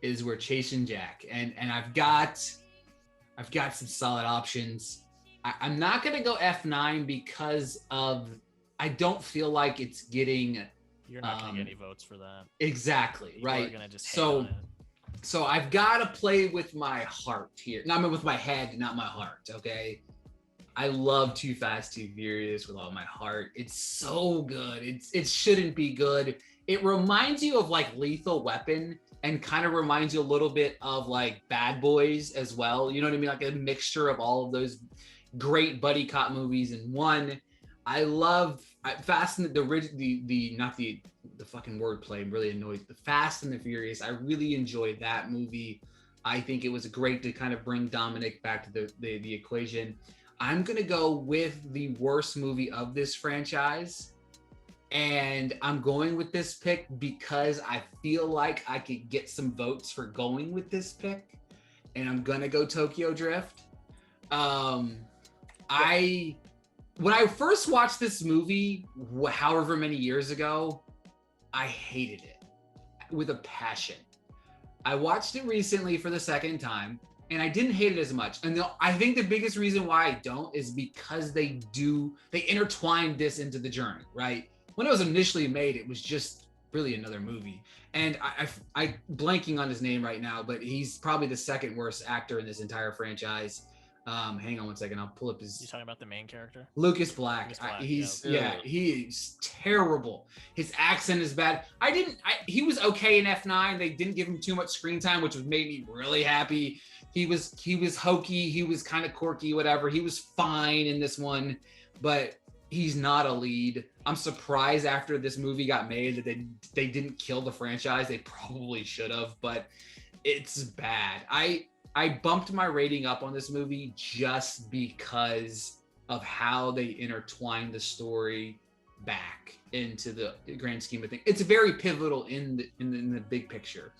is we're chasing Jack. And I've got some solid options. I'm not gonna go F9 because I don't feel like it's getting.
You're not gonna get any votes for that.
Exactly.
People
right.
are gonna just hate on it.
So I've got to play with my heart here. No, I mean with my head, not my heart. Okay. I love Too Fast, Too Furious with all my heart. It's so good. It shouldn't be good. It reminds you of like Lethal Weapon, and kind of reminds you a little bit of like Bad Boys as well. You know what I mean? Like a mixture of all of those great buddy cop movies in one. I love Fast and the fucking wordplay really annoys the Fast and the Furious. I really enjoyed that movie. I think it was great to kind of bring Dominic back to the equation. I'm going to go with the worst movie of this franchise. And I'm going with this pick because I feel like I could get some votes for going with this pick. And I'm going to go Tokyo Drift. When I first watched this movie, however many years ago, I hated it with a passion. I watched it recently for the second time, and I didn't hate it as much. And I think the biggest reason why I don't is because they intertwined this into the journey, right? When it was initially made, it was just really another movie. And I blanking on his name right now, but he's probably the second worst actor in this entire franchise. Hang on one second. I'll pull up his.
You talking about the main character?
Lucas Black. He's terrible. His accent is bad. He was okay in F9. They didn't give him too much screen time, which made me really happy. He was hokey. He was kind of quirky, whatever. He was fine in this one, but he's not a lead. I'm surprised after this movie got made that they didn't kill the franchise. They probably should have, but it's bad. I bumped my rating up on this movie just because of how they intertwine the story back into the grand scheme of things. It's very pivotal in the big picture,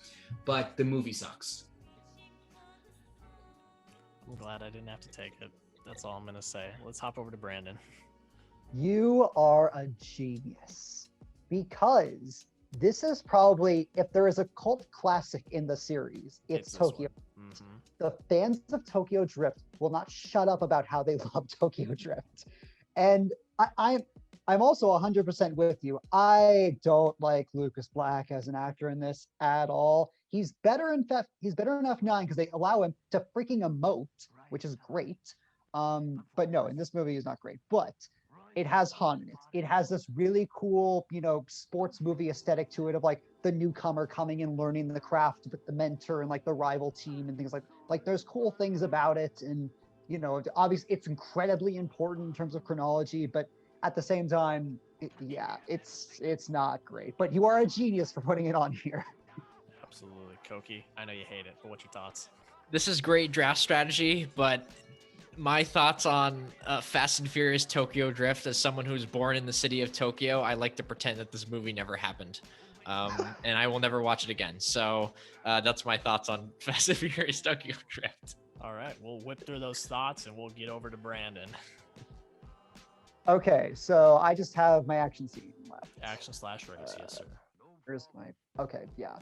but the movie sucks.
I'm glad I didn't have to take it. That's all I'm going to say. Let's hop over to Brandon.
You are a genius, because this is probably, if there is a cult classic in the series, it's Tokyo.
Mm-hmm.
The fans of Tokyo Drift will not shut up about how they love Tokyo Drift. And I'm also 100% with you. I don't like Lucas Black as an actor in this at all. He's better in F9 because they allow him to freaking emote, which is great. But no, in this movie he's not great. But it has Han in it. It has this really cool, sports movie aesthetic to it, of like the newcomer coming and learning the craft with the mentor and like the rival team and things like there's cool things about it. And, obviously it's incredibly important in terms of chronology, but at the same time, it's not great. But you are a genius for putting it on here.
Absolutely. Koki, I know you hate it, but what's your thoughts?
This is great draft strategy, but my thoughts on Fast and Furious Tokyo Drift, as someone who's born in the city of Tokyo, I like to pretend that this movie never happened. And I will never watch it again. So that's my thoughts on Fast and Furious Tokyo Drift.
All right, we'll whip through those thoughts and we'll get over to Brandon.
Okay, so I just have my action scene left.
Action/race, yes, sir.
Here's okay, yeah.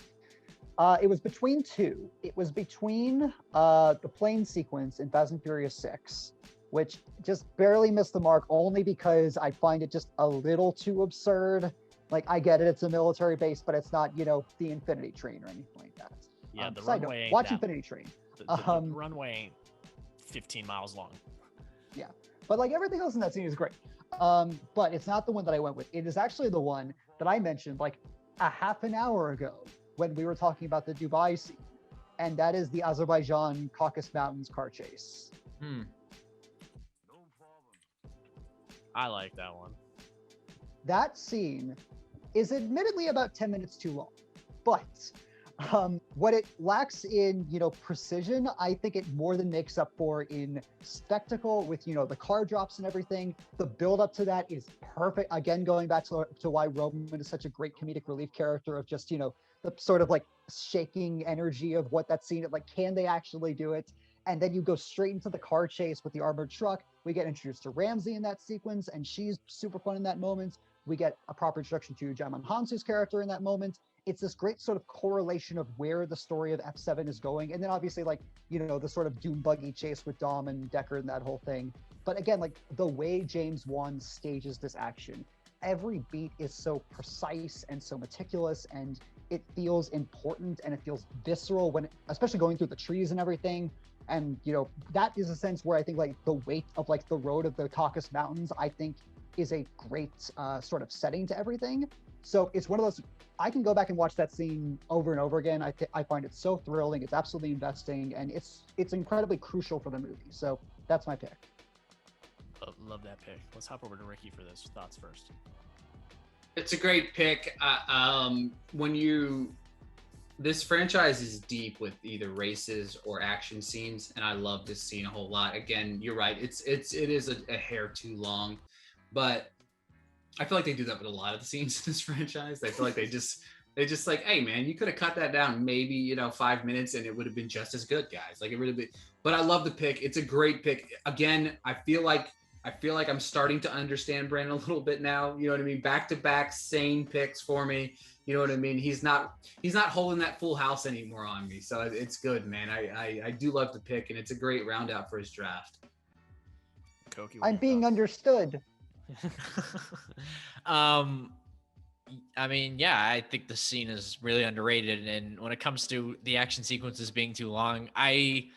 It was between two. It was between the plane sequence in Fast and Furious 6, which just barely missed the mark only because I find it just a little too absurd. Like, I get it, it's a military base, but it's not, the Infinity Train or anything like that.
Yeah, the runway ain't
watch Infinity Train.
The runway ain't 15 miles long.
Yeah, but like everything else in that scene is great. But it's not the one that I went with. It is actually the one that I mentioned like a half an hour ago when we were talking about the Dubai scene, and that is the Azerbaijan Caucasus Mountains car chase.
I like that one.
That scene is admittedly about 10 minutes too long, but what it lacks in, precision, I think it more than makes up for in spectacle with, the car drops and everything. The build up to that is perfect. Again, going back to why Roman is such a great comedic relief character of just, the sort of like shaking energy of what that scene, like, can they actually do it? And then you go straight into the car chase with the armored truck. We get introduced to Ramsey in that sequence, and she's super fun in that moment. We get a proper introduction to Jaman Hansu's character in that moment. It's this great sort of correlation of where the story of F7 is going. And then obviously, like, the sort of doom buggy chase with Dom and Deckard and that whole thing. But again, like, the way James Wan stages this action, every beat is so precise and so meticulous, and it feels important and it feels visceral when, especially going through the trees and everything. And, that is a sense where I think like the weight of like the road of the Caucasus Mountains, I think is a great sort of setting to everything. So it's one of those, I can go back and watch that scene over and over again. I find it so thrilling. It's absolutely investing, and it's incredibly crucial for the movie. So that's my pick.
Love that pick. Let's hop over to Ricky for this. Thoughts first.
It's a great pick. This franchise is deep with either races or action scenes, and I love this scene a whole lot. Again, you're right. It is a hair too long, but I feel like they do that with a lot of the scenes in this franchise. I feel like they just like, hey man, you could have cut that down maybe 5 minutes and it would have been just as good, guys. Like, it would have been. But I love the pick. It's a great pick. Again, I feel like I'm starting to understand Brandon a little bit now. You know what I mean? Back to back sane picks for me. You know what I mean? He's not holding that full house anymore on me. So it's good, man. I do love the pick, and it's a great round out for his draft.
KOKI,
I'm being understood.
I mean, yeah, I think the scene is really underrated. And when it comes to the action sequences being too long, I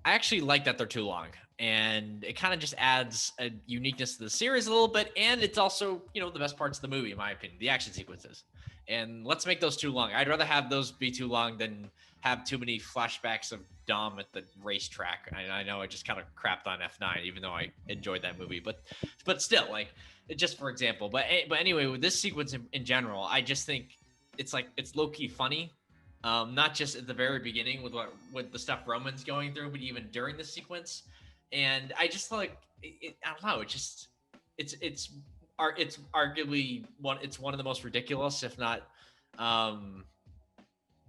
actually like that they're too long. And it kind of just adds a uniqueness to the series a little bit. And it's also, the best parts of the movie, in my opinion, the action sequences. And let's make those too long. I'd rather have those be too long than have too many flashbacks of Dom at the racetrack. I know I just kind of crapped on F9, even though I enjoyed that movie, but still, like, just for example. But anyway, with this sequence in general, I just think it's low-key funny. Not just at the very beginning with the stuff Roman's going through, but even during the sequence. And I just like it, I don't know. It's arguably one of the most ridiculous, if not,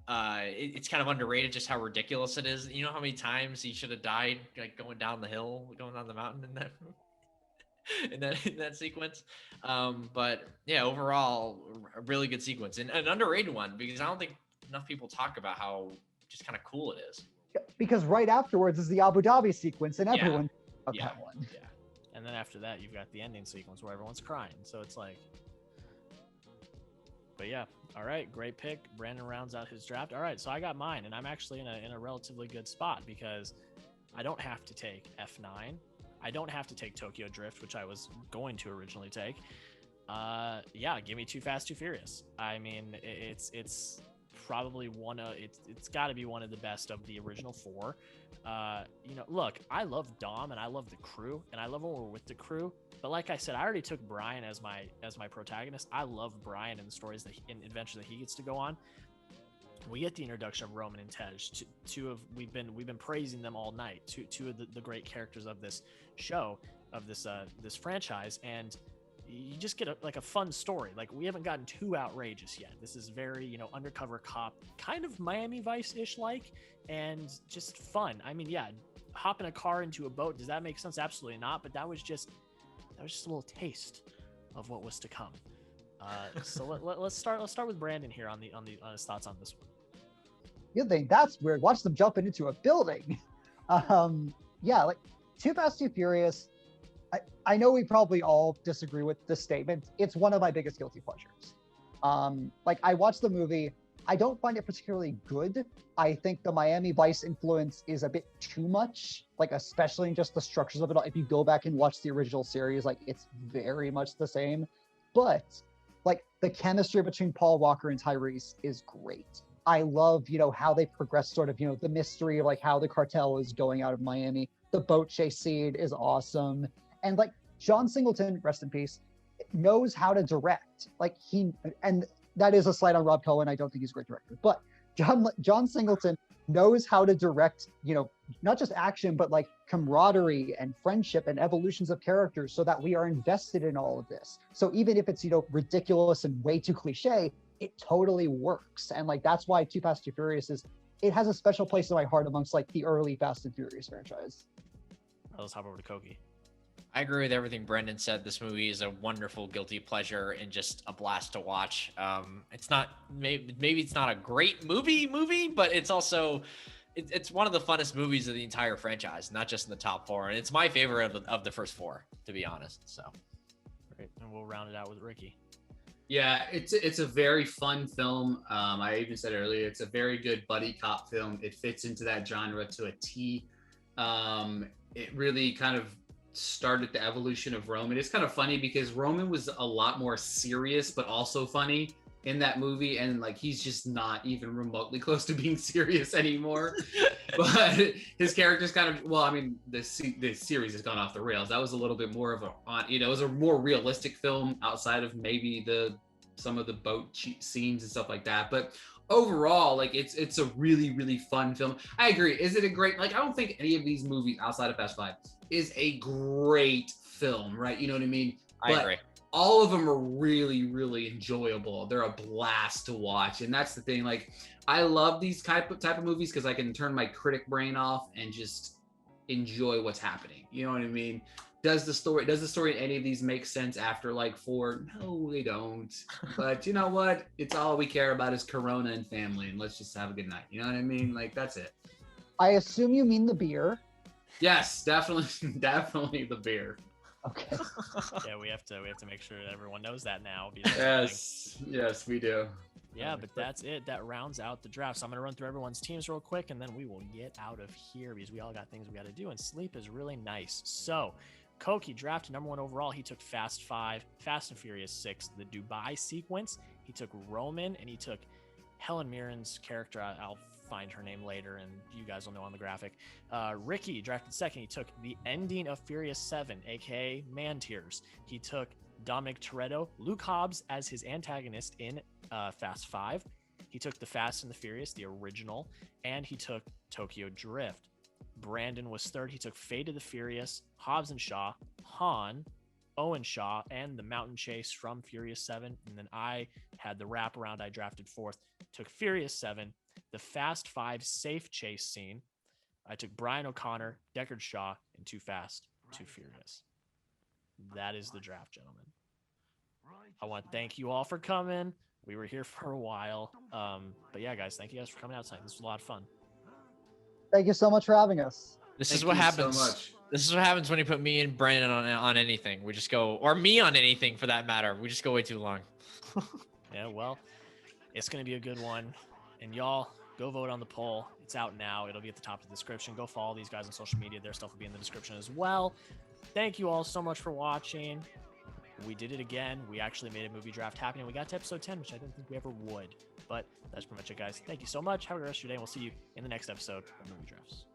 it's kind of underrated just how ridiculous it is. You know how many times he should have died, like going down the hill, going down the mountain in that sequence. But yeah, overall, a really good sequence and an underrated one, because I don't think enough people talk about how just kind of cool it is.
Because right afterwards is the Abu Dhabi sequence, and everyone
yeah.
that one.
Yeah. And then after that, you've got the ending sequence where everyone's crying. So it's like, but yeah. All right. Great pick. Brandon rounds out his draft. All right. So I got mine, and I'm actually in a relatively good spot because I don't have to take F9. I don't have to take Tokyo Drift, which I was going to originally take. Yeah. Give me Too Fast, Too Furious. I mean, it's probably it's got to be one of the best of the original four. Look, I love Dom and I love the crew, and I love when we're with the crew, but like I said, I already took Brian as my protagonist. I love Brian and the stories and adventures that he gets to go on. We get the introduction of Roman and Tej, we've been praising them all night, two of the great characters of this show, of this franchise, and you just get a fun story. Like, we haven't gotten too outrageous yet. This is very, undercover cop, kind of Miami Vice-ish like, and just fun. I mean, yeah, hop in a car into a boat. Does that make sense? Absolutely not. But that was just a little taste of what was to come. So let's start with Brandon here on his thoughts on this one.
You think that's weird? Watch them jumping into a building. Yeah, like Too Fast, Too Furious. I know we probably all disagree with this statement. It's one of my biggest guilty pleasures. Like, I watched the movie I don't find it particularly good. I think the Miami Vice influence is a bit too much, like especially in just the structures of it all. If you go back and watch the original series, like it's very much the same. But like the chemistry between Paul Walker and Tyrese is great. I love, how they progress sort of, the mystery of like how the cartel is going out of Miami. The boat chase scene is awesome. And like John Singleton, rest in peace, knows how to direct. Like and that is a slight on Rob Cohen. I don't think he's a great director, but John Singleton knows how to direct, not just action, but like camaraderie and friendship and evolutions of characters so that we are invested in all of this. So even if it's, ridiculous and way too cliche, it totally works. And like, that's why Too Fast, Too Furious it has a special place in my heart amongst like the early Fast and Furious franchise.
Let's hop over to KOKI.
I agree with everything Brendan said. This movie is a wonderful guilty pleasure and just a blast to watch. It's not maybe it's not a great movie, but it's also it's one of the funnest movies of the entire franchise, not just in the top 4. And it's my favorite of the first 4, to be honest. So,
great, and we'll round it out with Ricky.
Yeah, it's a very fun film. I even said earlier, it's a very good buddy cop film. It fits into that genre to a T. It really kind of started the evolution of Roman. It's kind of funny because Roman was a lot more serious, but also funny in that movie. And like, he's just not even remotely close to being serious anymore. But his character's kind of, well, I mean, the series has gone off the rails. That was a little bit more of it was a more realistic film outside of maybe some of the boat scenes and stuff like that. But overall, like it's a really, really fun film. I agree. Is it a great, like, I don't think any of these movies outside of Fast 5 is a great film, right? You know what I mean?
I agree.
All of them are really, really enjoyable. They're a blast to watch. And that's the thing. Like, I love these type of movies because I can turn my critic brain off and just enjoy what's happening. You know what I mean? Does the story in any of these make sense after like 4? No, they don't. But you know what? It's all we care about is Corona and family, and let's just have a good night. You know what I mean? Like, that's it.
I assume you mean the beer.
Yes, definitely the beer.
Okay.
Yeah, we have to make sure that everyone knows that now.
Yes, we do.
Yeah, but that's it. That rounds out the draft. So I'm going to run through everyone's teams real quick, and then we will get out of here because we all got things we got to do, and sleep is really nice. So KOKI drafted number 1 overall. He took Fast 5, Fast and Furious 6, the Dubai sequence. He took Roman, and he took Helen Mirren's character. I'll find her name later, and you guys will know on the graphic. Ricky drafted 2nd. He took the ending of Furious 7, aka Man Tears. He took Dominic Toretto, Luke Hobbs as his antagonist in Fast 5. He took The Fast and the Furious, the original, and he took Tokyo Drift. Brandon was 3rd. He took Fate of the Furious, Hobbs and Shaw, Han, Owen Shaw, and the Mountain Chase from Furious 7. And then I had the wraparound. I drafted 4th. Took Furious 7, the Fast 5 safe chase scene. I took Brian O'Connor, Deckard Shaw, and Too Fast, Too Furious. That is the draft, gentlemen. I want to thank you all for coming. We were here for a while. But yeah, guys, thank you guys for coming out tonight. This was a lot of fun.
Thank you so much for having us.
This
Thank
is what
you
happens.
so much.
This is what happens when you put me and Brandon on anything. We just go, or me on anything for that matter. We just go way too long.
Yeah, well, it's going to be a good one. And y'all, go vote on the poll. It's out now. It'll be at the top of the description. Go follow these guys on social media. Their stuff will be in the description as well. Thank you all so much for watching. We did it again. We actually made a movie draft happen, and we got to episode 10, which I didn't think we ever would. But that's pretty much it, guys. Thank you so much. Have a good rest of your day, and we'll see you in the next episode of Movie Drafts.